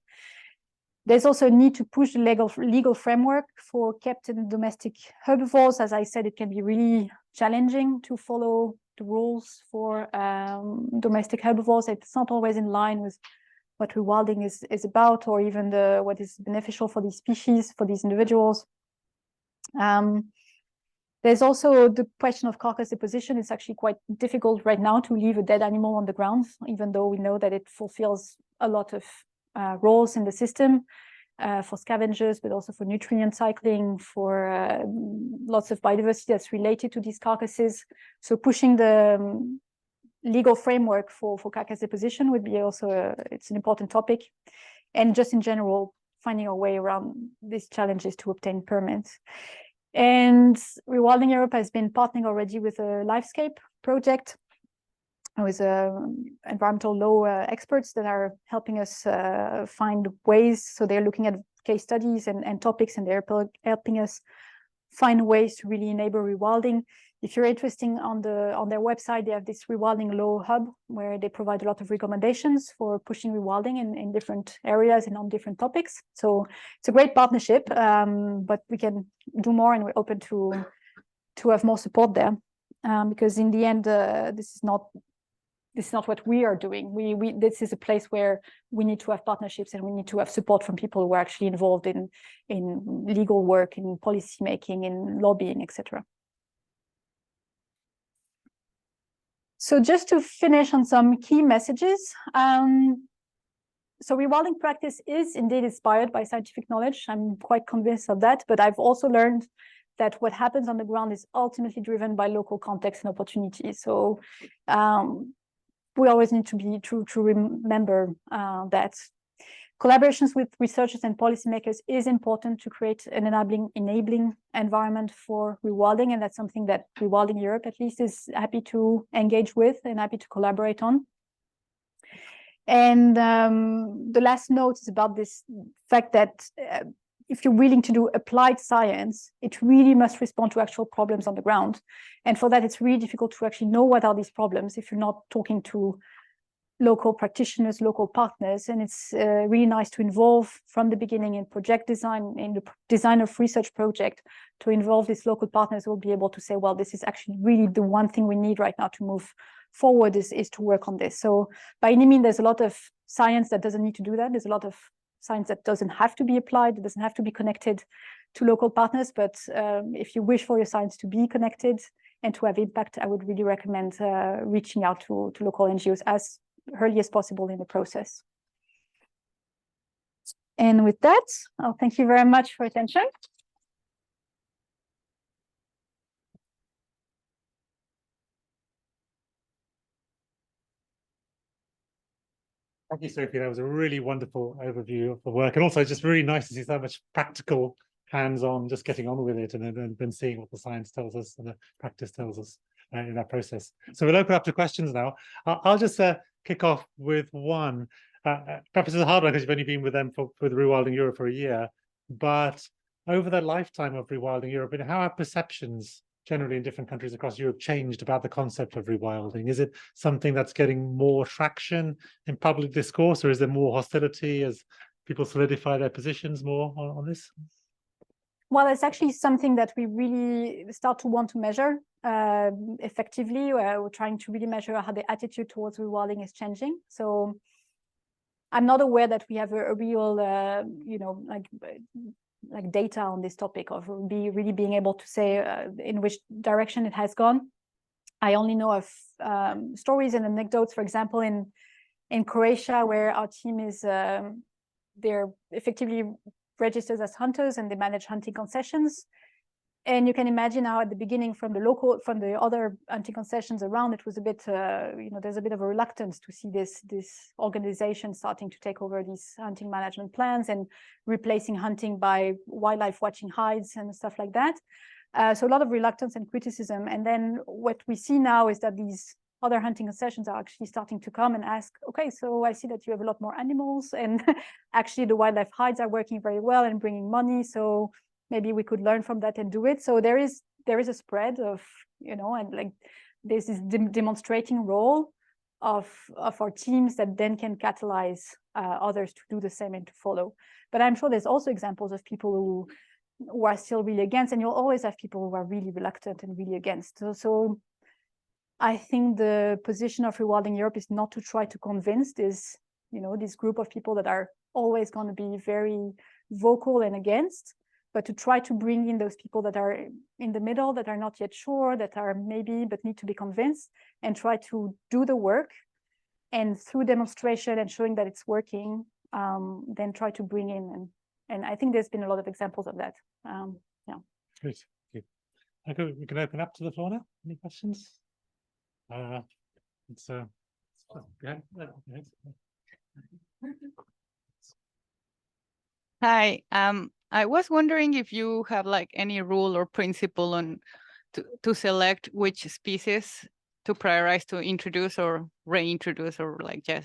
There's also a need to push the legal framework for kept and domestic herbivores. As I said, it can be really challenging to follow the rules for domestic herbivores. It's not always in line with what rewilding is about, or even what is beneficial for these species, for these individuals. There's also the question of carcass deposition. It's actually quite difficult right now to leave a dead animal on the ground, even though we know that it fulfills a lot of roles in the system for scavengers, but also for nutrient cycling, for lots of biodiversity that's related to these carcasses. So pushing the legal framework for carcass deposition would be also it's an important topic. And just in general, finding a way around these challenges to obtain permits. And Rewilding Europe has been partnering already with a Lifescape project with environmental law experts that are helping us find ways. So they're looking at case studies and topics, and they're helping us find ways to really enable rewilding. If you're interested on their website, they have this Rewilding Law Hub where they provide a lot of recommendations for pushing rewilding in different areas and on different topics. So it's a great partnership, but we can do more, and we're open to have more support there, because in the end, this is not what we are doing. This is a place where we need to have partnerships, and we need to have support from people who are actually involved in legal work, in policy making, in lobbying, etc. So just to finish on some key messages. So rewilding practice is indeed inspired by scientific knowledge. I'm quite convinced of that, but I've also learned that what happens on the ground is ultimately driven by local context and opportunity. So we always need to remember that. Collaborations with researchers and policymakers is important to create an enabling environment for rewilding, and that's something that Rewilding Europe at least is happy to engage with and happy to collaborate on. And the last note is about this fact that if you're willing to do applied science, it really must respond to actual problems on the ground. And for that, it's really difficult to actually know what are these problems if you're not talking to local practitioners, local partners. And it's really nice to involve from the beginning in project design, in the design of research project, to involve these local partners who will be able to say, well, this is actually really the one thing we need right now to move forward is to work on this. So by any means, there's a lot of science that doesn't need to do that. There's a lot of science that doesn't have to be applied. It doesn't have to be connected to local partners. But if you wish for your science to be connected and to have impact, I would really recommend reaching out to local NGOs as early as possible in the process. And with that, I'll thank you very much for attention. Thank you, Sophie. That was a really wonderful overview of the work, and also just really nice to see so much practical, hands-on, just getting on with it, and then seeing what the science tells us and the practice tells us in that process. So we'll open up to questions now. I'll just kick off with one. Perhaps it's a hard one because you've only been with them with Rewilding Europe for a year, but over the lifetime of Rewilding Europe, how have perceptions generally in different countries across Europe changed about the concept of rewilding? Is it something that's getting more traction in public discourse, or is there more hostility as people solidify their positions more on this? Well, it's actually something that we really start to want to measure effectively. We're trying to really measure how the attitude towards rewilding is changing. So I'm not aware that we have a real, like data on this topic of really being able to say in which direction it has gone. I only know of stories and anecdotes, for example, in Croatia, where our team is, they're effectively registered as hunters and they manage hunting concessions. And you can imagine how at the beginning from the other hunting concessions around, it was a bit, there's a bit of a reluctance to see this organization starting to take over these hunting management plans and replacing hunting by wildlife watching hides and stuff like that. So a lot of reluctance and criticism. And then what we see now is that these other hunting concessions are actually starting to come and ask, okay, so I see that you have a lot more animals and actually the wildlife hides are working very well and bringing money. So maybe we could learn from that and do it. So there is a spread of, and like there's this demonstrating role of our teams that then can catalyze others to do the same and to follow. But I'm sure there's also examples of people who are still really against, and you'll always have people who are really reluctant and really against. So I think the position of Rewilding Europe is not to try to convince this group of people that are always going to be very vocal and against, but to try to bring in those people that are in the middle, that are not yet sure, that are maybe, but need to be convinced, and try to do the work. And through demonstration and showing that it's working, then try to bring in. And I think there's been a lot of examples of that. Yeah. Great. Thank you. Okay, we can open up to the floor now. Any questions? Hi, I was wondering if you have like any rule or principle on to select which species to prioritize to introduce or reintroduce, or like, yes,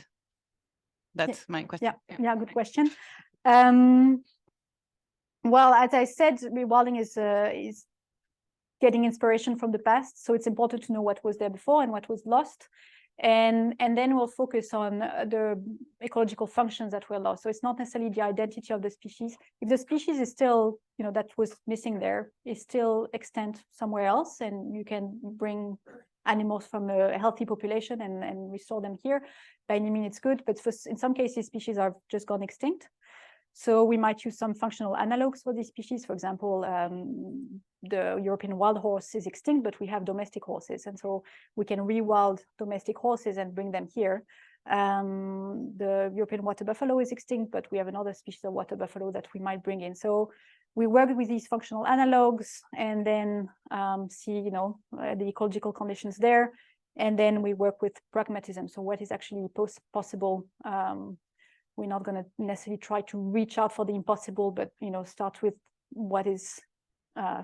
that's my question. Yeah, good question. Well, as I said, rewilding is getting inspiration from the past, so it's important to know what was there before and what was lost. And then we'll focus on the ecological functions that were lost. So it's not necessarily the identity of the species. If the species is still, that was missing there, is still extant somewhere else, and you can bring animals from a healthy population and restore them here, by any means it's good. But in some cases, species are just gone extinct. So we might use some functional analogs for these species. For example, the European wild horse is extinct, but we have domestic horses. And so we can rewild domestic horses and bring them here. The European water buffalo is extinct, but we have another species of water buffalo that we might bring in. So we work with these functional analogs and then see, the ecological conditions there. And then we work with pragmatism. So what is actually possible? We're not going to necessarily try to reach out for the impossible, but start with what is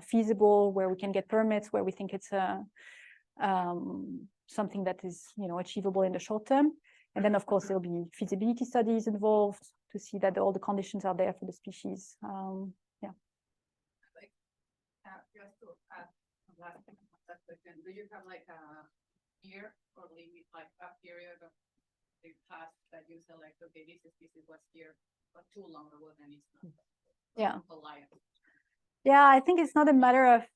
feasible, where we can get permits, where we think it's something that is achievable in the short term. And then of course there'll be feasibility studies involved to see that all the conditions are there for the species. Yeah. Just to add last question, do you have like a year or limit, like a period of the past that you select, okay, this species was here but too long ago, then it's not. Yeah. Yeah, I think it's not a matter of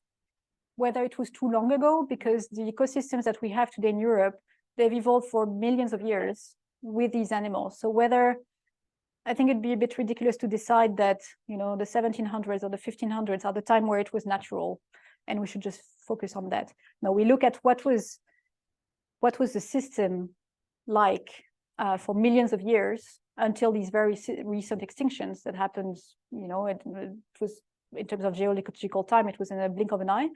whether it was too long ago, because the ecosystems that we have today in Europe, they've evolved for millions of years with these animals. So I think it'd be a bit ridiculous to decide that, the 1700s or the 1500s are the time where it was natural, and we should just focus on that. No, we look at what was the system like for millions of years until these very recent extinctions that happened. It was, in terms of geological time, it was in a blink of an eye,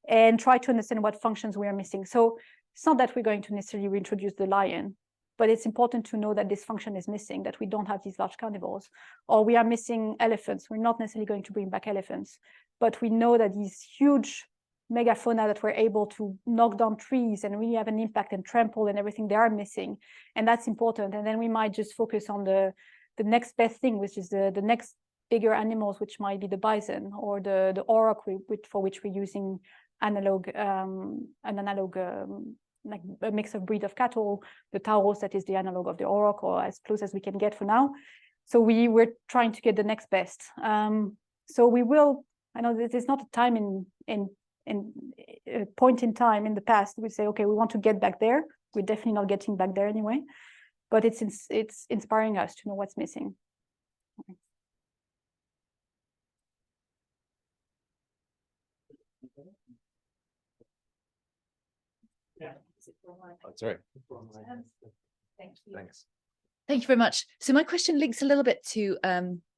and try to understand what functions we are missing. So it's not that we're going to necessarily reintroduce the lion, but it's important to know that this function is missing, that we don't have these large carnivores, or we are missing elephants. We're not necessarily going to bring back elephants, but we know that these huge megafauna that were able to knock down trees and really have an impact and trample and everything, they are missing, and that's important. And then we might just focus on the next best thing, which is the next bigger animals, which might be the bison or the auroch, for which we're using analog like a mix of breed of cattle, the Taurus that is the analog of the auroch, or as close as we can get for now. So we're trying to get the next best. So we will. I know this is not a time in a point in time in the past we say, okay, we want to get back there. We're definitely not getting back there anyway, but it's inspiring us to know what's missing. Yeah. That's right. Thank you. Thanks. Thank you very much. So my question links a little bit to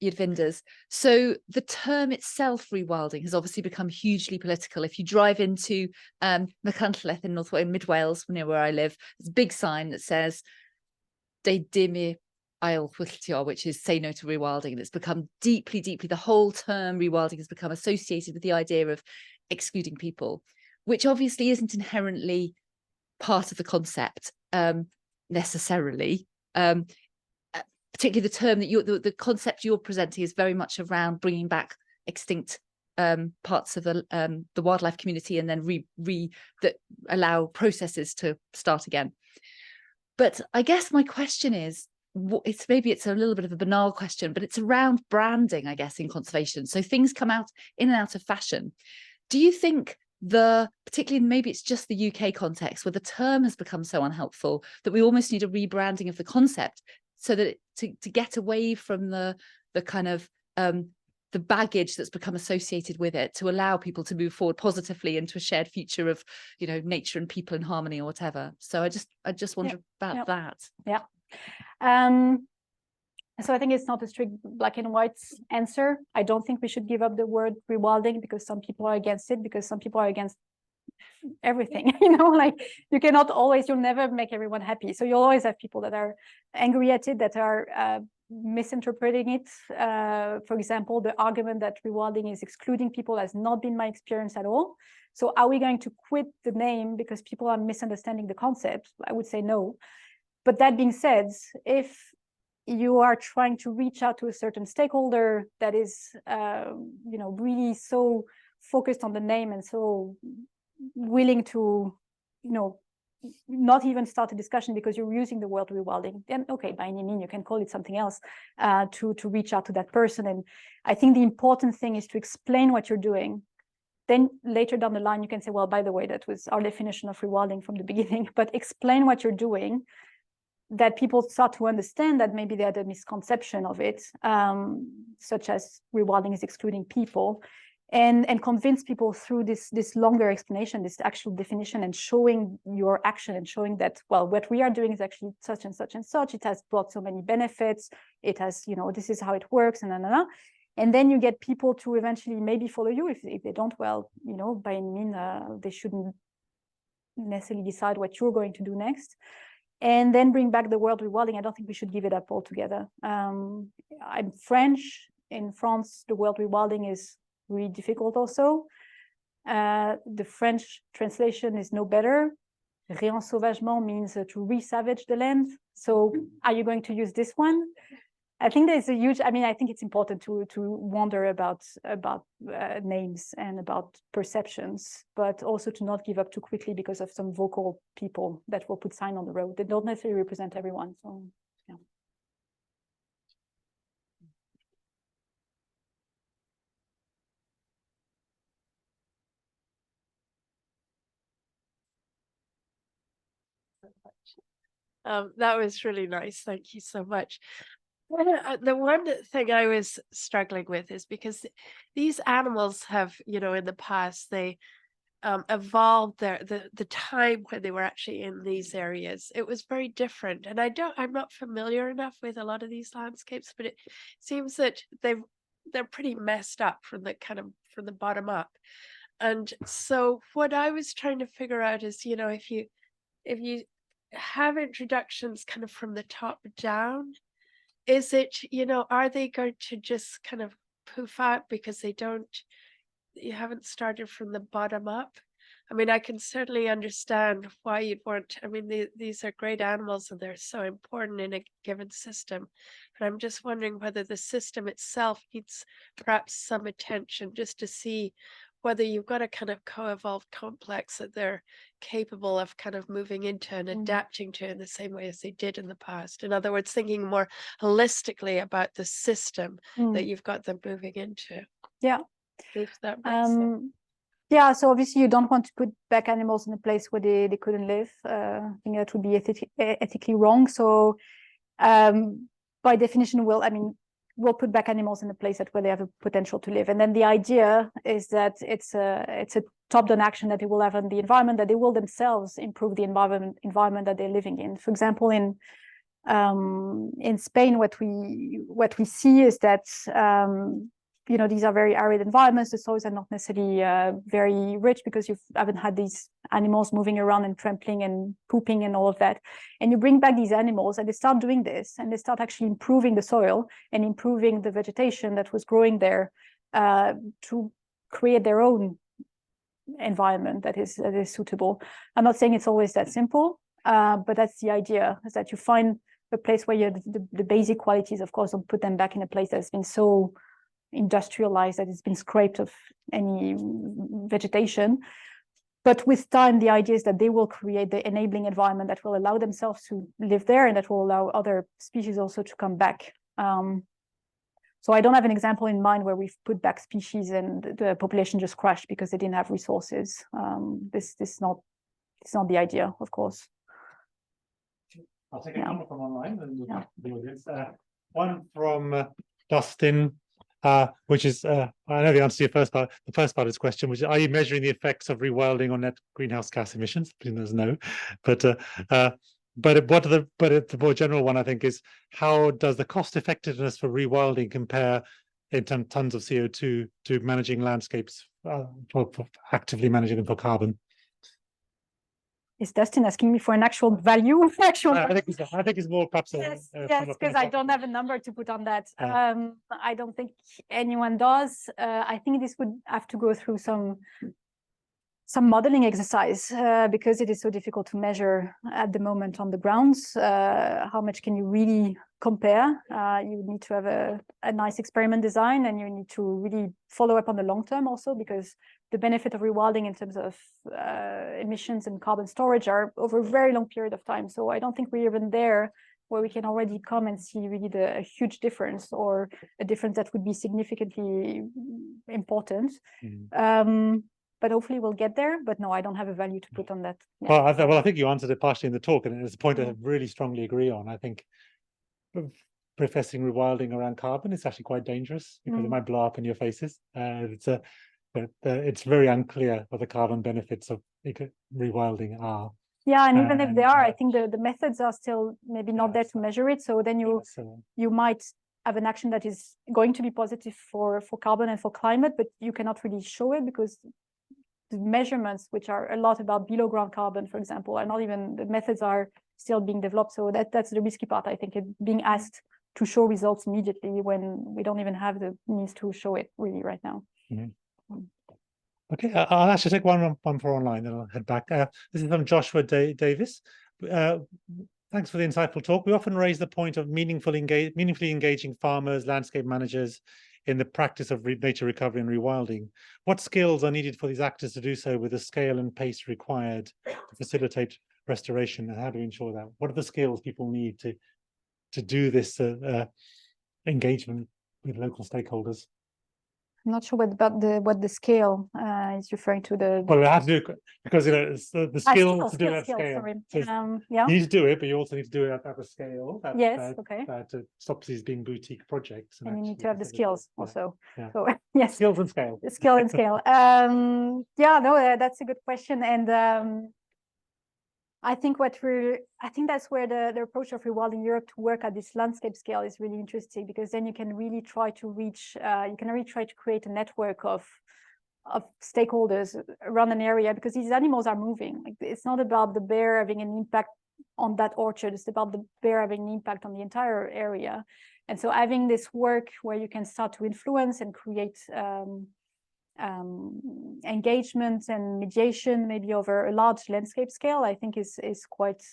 Jadvinder's. So the term itself, rewilding, has obviously become hugely political. If you drive into Machynlleth in Mid Wales, near where I live, there's a big sign that says "De dim ail chwylltio," which is "say no to rewilding." And it's become deeply, the whole term rewilding has become associated with the idea of excluding people, which obviously isn't inherently part of the concept necessarily. Particularly the term that the concept you're presenting is very much around bringing back extinct parts of the wildlife community, and then that allow processes to start again. But I guess my question is, maybe it's a little bit of a banal question, but it's around branding, I guess, in conservation. So things come out in and out of fashion. Do you think particularly maybe it's just the UK context where the term has become so unhelpful that we almost need a rebranding of the concept, so that to get away from the kind of the baggage that's become associated with it, to allow people to move forward positively into a shared future of, you know, nature and people in harmony or whatever. So I just wonder about that. Yeah. So I think it's not a strict black and white answer. I don't think we should give up the word rewilding because some people are against it, because some people are against everything. You know, like you'll never make everyone happy. So you'll always have people that are angry at it, that are misinterpreting it. For example, the argument that rewilding is excluding people has not been my experience at all. So are we going to quit the name because people are misunderstanding the concept? I would say no. But that being said, if you are trying to reach out to a certain stakeholder that is, you know, really so focused on the name and so willing to, you know, not even start a discussion because you're using the word rewilding, then okay, by any means you can call it something else to reach out to that person. And I think the important thing is to explain what you're doing. Then later down the line, you can say, well, by the way, that was our definition of rewilding from the beginning, but explain what you're doing, that people start to understand that maybe they had a misconception of it, such as rewilding is excluding people, and convince people through this longer explanation, this actual definition, and showing your action and showing that, well, what we are doing is actually such and such and such. It has brought so many benefits. It has, you know, this is how it works, and then you get people to eventually maybe follow you. If they don't, well, you know, by any means, they shouldn't necessarily decide what you're going to do next. And then bring back the word rewilding. I don't think we should give it up altogether. I'm French. In France, the word rewilding is really difficult also. The French translation is no better. Réensauvagement means to re-savage the land. So are you going to use this one? I think there's a huge, I mean, I think it's important to wonder about names and about perceptions, but also to not give up too quickly because of some vocal people that will put sign on the road. They don't necessarily represent everyone. So, yeah. That was really nice. Thank you so much. The one thing I was struggling with is because these animals have, you know, in the past, they evolved the time when they were actually in these areas. It was very different. And I'm not familiar enough with a lot of these landscapes, but it seems that they're pretty messed up from the bottom up. And so what I was trying to figure out is, you know, if you have introductions kind of from the top down? Is it, are they going to just kind of poof out because you haven't started from the bottom up? I mean, I can certainly understand why you'd want, I mean, these are great animals and they're so important in a given system. But I'm just wondering whether the system itself needs perhaps some attention just to see whether you've got a kind of co-evolved complex that they're capable of kind of moving into and adapting to in the same way as they did in the past. In other words, thinking more holistically about the system that you've got them moving into. Yeah. If that makes sense. Yeah, so obviously you don't want to put back animals in a place where they couldn't live. I think that would be ethically wrong. So by definition, we'll put back animals in a place where they have a potential to live. And then the idea is that it's a top-down action that they will have on the environment, that they will themselves improve the environment that they're living in. For example, in Spain, what we see is that these are very arid environments. The soils are not necessarily very rich because you haven't had these animals moving around and trampling and pooping and all of that. And you bring back these animals and they start doing this, and they start actually improving the soil and improving the vegetation that was growing there to create their own environment that is suitable. I'm not saying it's always that simple, but that's the idea, is that you find a place where you have the basic qualities. Of course, don't put them back in a place that's been so industrialized that it's been scraped of any vegetation. But with time, the idea is that they will create the enabling environment that will allow themselves to live there and that will allow other species also to come back. So I don't have an example in mind where we've put back species and the population just crashed because they didn't have resources. This is not the idea, of course. I'll take a couple from online and we'll the audience. One from Dustin. Which is, I know the answer to your first part. The first part of this question, which is, are you measuring the effects of rewilding on net greenhouse gas emissions? I think there's no, but the more general one, I think, is how does the cost effectiveness for rewilding compare in tons of CO2 to managing landscapes, for actively managing them for carbon? Is Dustin asking me for an actual value? I think it's more perhaps. Yes, because I don't have a number to put on that. I don't think anyone does. I think this would have to go through some modeling exercise because it is so difficult to measure at the moment on the grounds. How much can you really compare? You need to have a nice experiment design, and you need to really follow up on the long term also, because the benefit of rewilding in terms of emissions and carbon storage are over a very long period of time. So I don't think we're even there where we can already come and see really a huge difference, or a difference that would be significantly important. But hopefully we'll get there. But no, I don't have a value to put on that. Yeah. Well, I think you answered it partially in the talk, and it's a point I really strongly agree on. I think professing rewilding around carbon is actually quite dangerous because it might blow up in your faces. It's very unclear what the carbon benefits of rewilding are. Yeah, and even if they are, I think the methods are still maybe not there to measure it. So then you might have an action that is going to be positive for carbon and for climate, but you cannot really show it because the measurements, which are a lot about below ground carbon, for example, are not even, the methods are still being developed. So that's the risky part, I think, being asked to show results immediately when we don't even have the means to show it really right now. Okay, I'll actually take one for online, then I'll head back. This is from Joshua Davis. Thanks for the insightful talk. We often raise the point of meaningfully engaging farmers, landscape managers in the practice of nature recovery and rewilding. What skills are needed for these actors to do so with the scale and pace required to facilitate restoration, and how do we ensure that? What are the skills people need to do this engagement with local stakeholders? I'm not sure what the scale is referring to. Well, it has to do because it's the skill to do it at scale. Sorry. Yeah. You need to do it, but you also need to do it at a scale that stops these being boutique projects. And you need to have the skills also. Yeah. So yes, skills and scale. Skill and scale. Yeah, no, that's a good question, and I think that's where the approach of Rewilding Europe to work at this landscape scale is really interesting, because then you can really try to reach, create a network of stakeholders around an area, because these animals are moving. Like, it's not about the bear having an impact on that orchard. It's about the bear having an impact on the entire area. And so having this work where you can start to influence and create engagement and mediation, maybe over a large landscape scale, I think is quite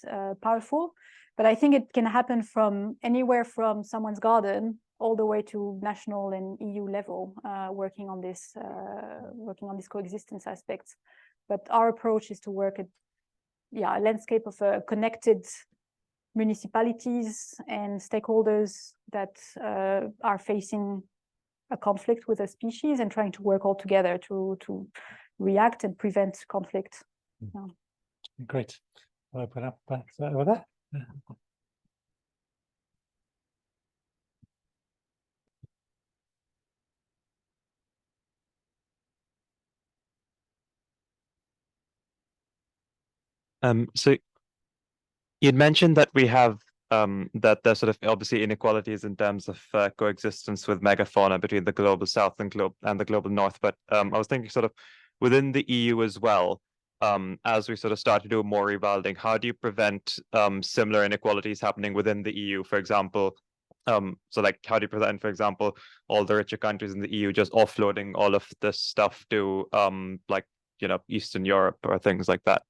powerful. But I think it can happen from anywhere from someone's garden all the way to national and EU level, working on this coexistence aspects. But our approach is to work at a landscape of connected municipalities and stakeholders that are facing a conflict with a species and trying to work all together to react and prevent conflict. Yeah. Great. I'll open up over there. So you'd mentioned that we have that there's sort of obviously inequalities in terms of coexistence with megafauna between the global south and the global north. But I was thinking sort of within the EU as well, as we sort of start to do more rewilding, how do you prevent similar inequalities happening within the EU? For example, so like how do you prevent, for example, all the richer countries in the EU just offloading all of this stuff to like, you know, Eastern Europe or things like that?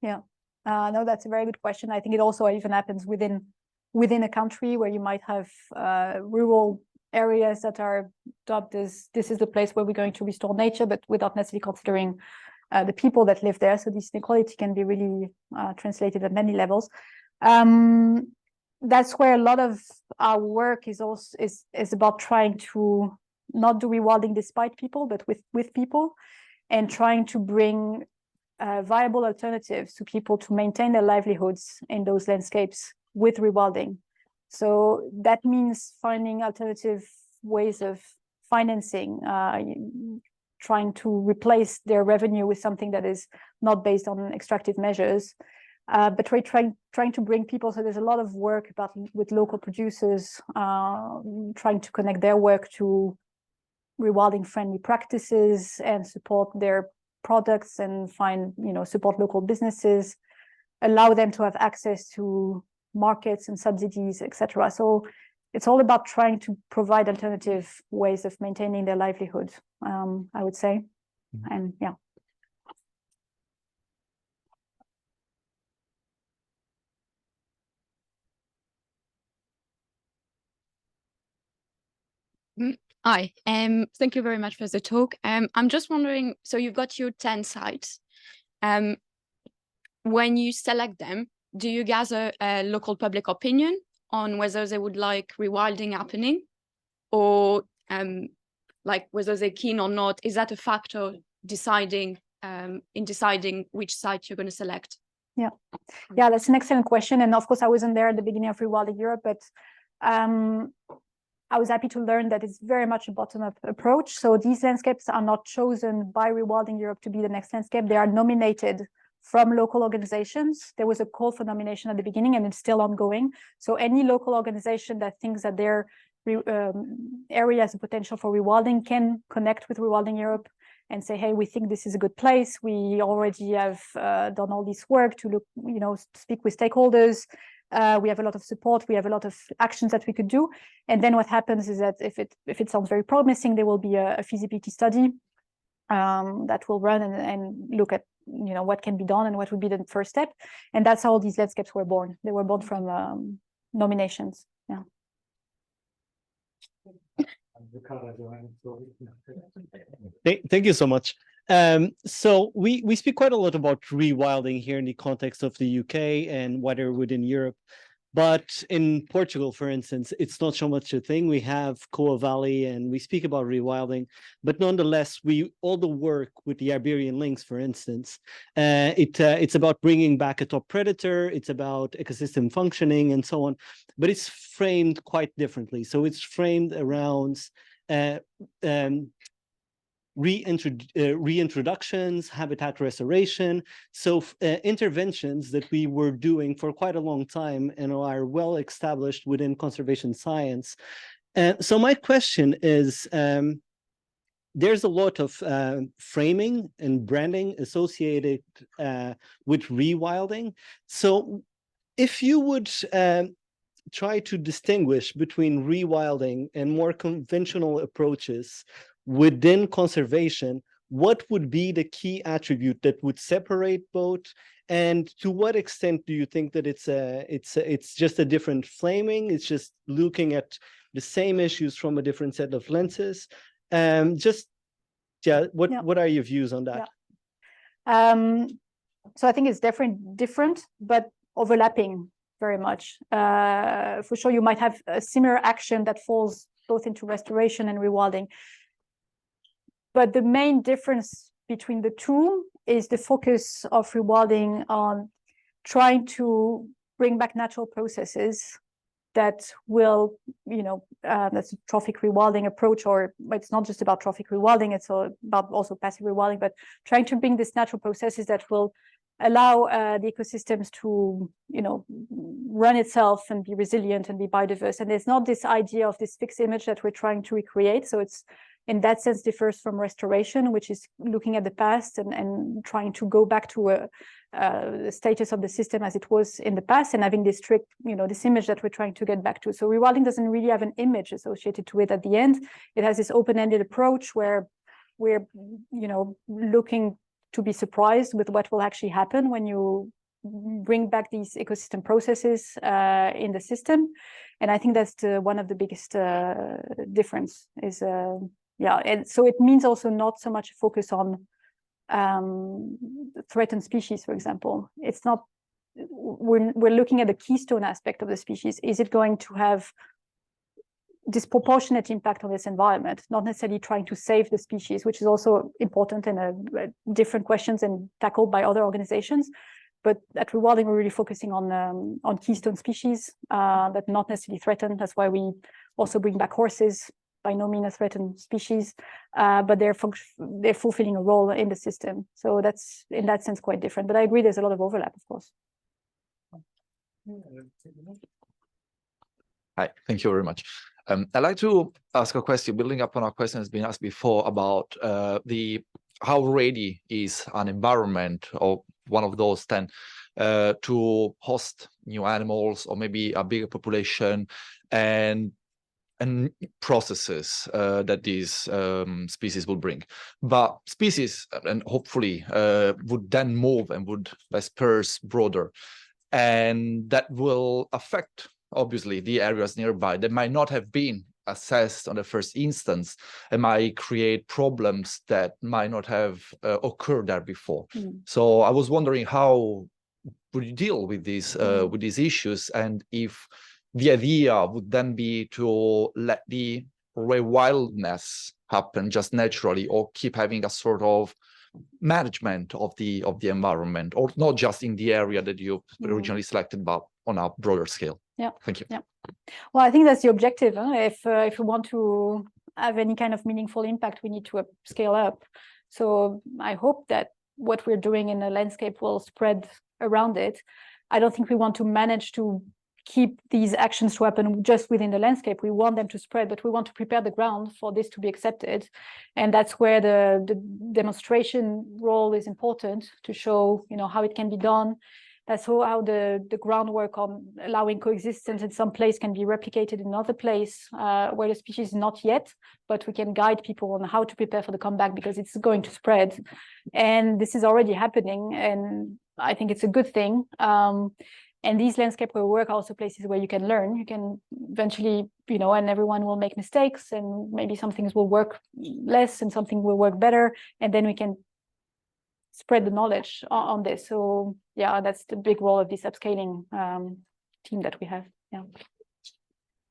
Yeah, no, that's a very good question. I think it also even happens within a country where you might have rural areas that are dubbed as this is the place where we're going to restore nature, but without necessarily considering the people that live there. So this inequality can be really translated at many levels. That's where a lot of our work is also is about trying to not do rewilding despite people, but with people, and trying to bring viable alternatives to people to maintain their livelihoods in those landscapes with rewilding. So that means finding alternative ways of financing, trying to replace their revenue with something that is not based on extractive measures. But we're trying to bring people. So there's a lot of work with local producers, trying to connect their work to rewilding friendly practices and support their products and support local businesses, allow them to have access to markets and subsidies, etc. So it's all about trying to provide alternative ways of maintaining their livelihood, I would say. And yeah. Hi, thank you very much for the talk. I'm just wondering, so you've got your 10 sites. When you select them, do you gather a local public opinion on whether they would like rewilding happening, or like whether they're keen or not? Is that a factor deciding in deciding which site you're going to select? Yeah, that's an excellent question. And of course, I wasn't there at the beginning of Rewilding Europe, but I was happy to learn that it's very much a bottom-up approach. So these landscapes are not chosen by Rewilding Europe to be the next landscape. They are nominated from local organizations. There was a call for nomination at the beginning, and it's still ongoing. So any local organization that thinks that their area has a potential for rewilding can connect with Rewilding Europe and say, hey, we think this is a good place. We already have done all this work to look, speak with stakeholders. We have a lot of support. We have a lot of actions that we could do. And then what happens is that if it sounds very promising, there will be a feasibility study that will run and look at what can be done and what would be the first step. And that's how all these landscapes were born. They were born from nominations. Yeah. Thank you so much. So we speak quite a lot about rewilding here in the context of the UK and wider within Europe. But in Portugal, for instance, it's not so much a thing. We have Coa Valley and we speak about rewilding, but nonetheless, all the work with the Iberian lynx, for instance, it's about bringing back a top predator. It's about ecosystem functioning and so on, but it's framed quite differently. So it's framed around reintroductions, habitat restoration, so interventions that we were doing for quite a long time and are well established within conservation science. So my question is, there's a lot of framing and branding associated with rewilding. So if you would try to distinguish between rewilding and more conventional approaches within conservation, what would be the key attribute that would separate both? And to what extent do you think that it's just a different framing? It's just looking at the same issues from a different set of lenses? What are your views on that? So I think it's different, but overlapping very much. For sure, you might have a similar action that falls both into restoration and rewilding. But the main difference between the two is the focus of rewilding on trying to bring back natural processes that will, that's a trophic rewilding approach, or it's not just about trophic rewilding, it's about also passive rewilding, but trying to bring these natural processes that will allow the ecosystems to, run itself and be resilient and be biodiverse. And there's not this idea of this fixed image that we're trying to recreate. So it's, in that sense, differs from restoration, which is looking at the past and trying to go back to the status of the system as it was in the past, and having this strict, this image that we're trying to get back to. So rewilding doesn't really have an image associated to it at the end. It has this open-ended approach where we're, looking to be surprised with what will actually happen when you bring back these ecosystem processes in the system. And I think that's one of the biggest difference is, and so it means also not so much focus on threatened species, for example. It's not, we're looking at the keystone aspect of the species. Is it going to have disproportionate impact on this environment, not necessarily trying to save the species, which is also important and different questions and tackled by other organizations. But at Rewilding, we're really focusing on keystone species that not necessarily threatened. That's why we also bring back horses, by no means a threatened species, but they're fulfilling a role in the system. So that's, in that sense, quite different. But I agree, there's a lot of overlap, of course. Hi, thank you very much. I'd like to ask a question, building up on a question that's been asked before about how ready is an environment or one of those 10 to host new animals or maybe a bigger population and processes that these species will bring. But species, and hopefully, would then move and would disperse broader. And that will affect, obviously, the areas nearby that might not have been assessed on the first instance and might create problems that might not have occurred there before. So I was wondering, how would you deal with these issues, and if the idea would then be to let the rewildness happen just naturally, or keep having a sort of management of the environment, or not just in the area that you originally selected, but on a broader scale. Yeah. Thank you. Yeah. Well, I think that's the objective. If we want to have any kind of meaningful impact, we need to scale up. So I hope that what we're doing in the landscape will spread around it. I don't think we want to manage to keep these actions to happen just within the landscape. We want them to spread, but we want to prepare the ground for this to be accepted. And that's where the demonstration role is important, to show, how it can be done. That's how the groundwork on allowing coexistence in some place can be replicated in another place where the species is not yet, but we can guide people on how to prepare for the comeback, because it's going to spread. And this is already happening, and I think it's a good thing. And these landscape where we work are also places where you can learn. You can eventually, and everyone will make mistakes, and maybe some things will work less and something will work better. And then we can spread the knowledge on this. So yeah, that's the big role of this upscaling team that we have. Yeah.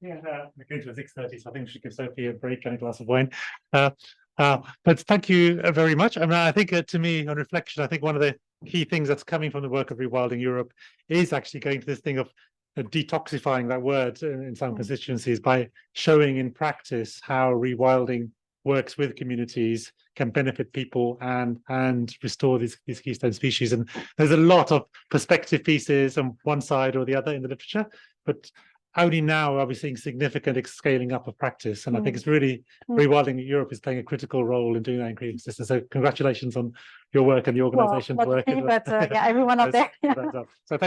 Yeah, we're going to 6:30, so I think we should give Sophie a break and a glass of wine. But thank you very much. I mean, I think to me, on reflection, I think one of the key things that's coming from the work of Rewilding Europe is actually going to this thing of detoxifying that word in some constituencies by showing in practice how rewilding works with communities, can benefit people and restore these keystone species. And there's a lot of perspective pieces on one side or the other in the literature, but only now are we seeing significant scaling up of practice. And I think it's really, Rewilding Europe is playing a critical role in doing that in coexistence. So congratulations on your work and the organization's work. But yeah, everyone out there. So thank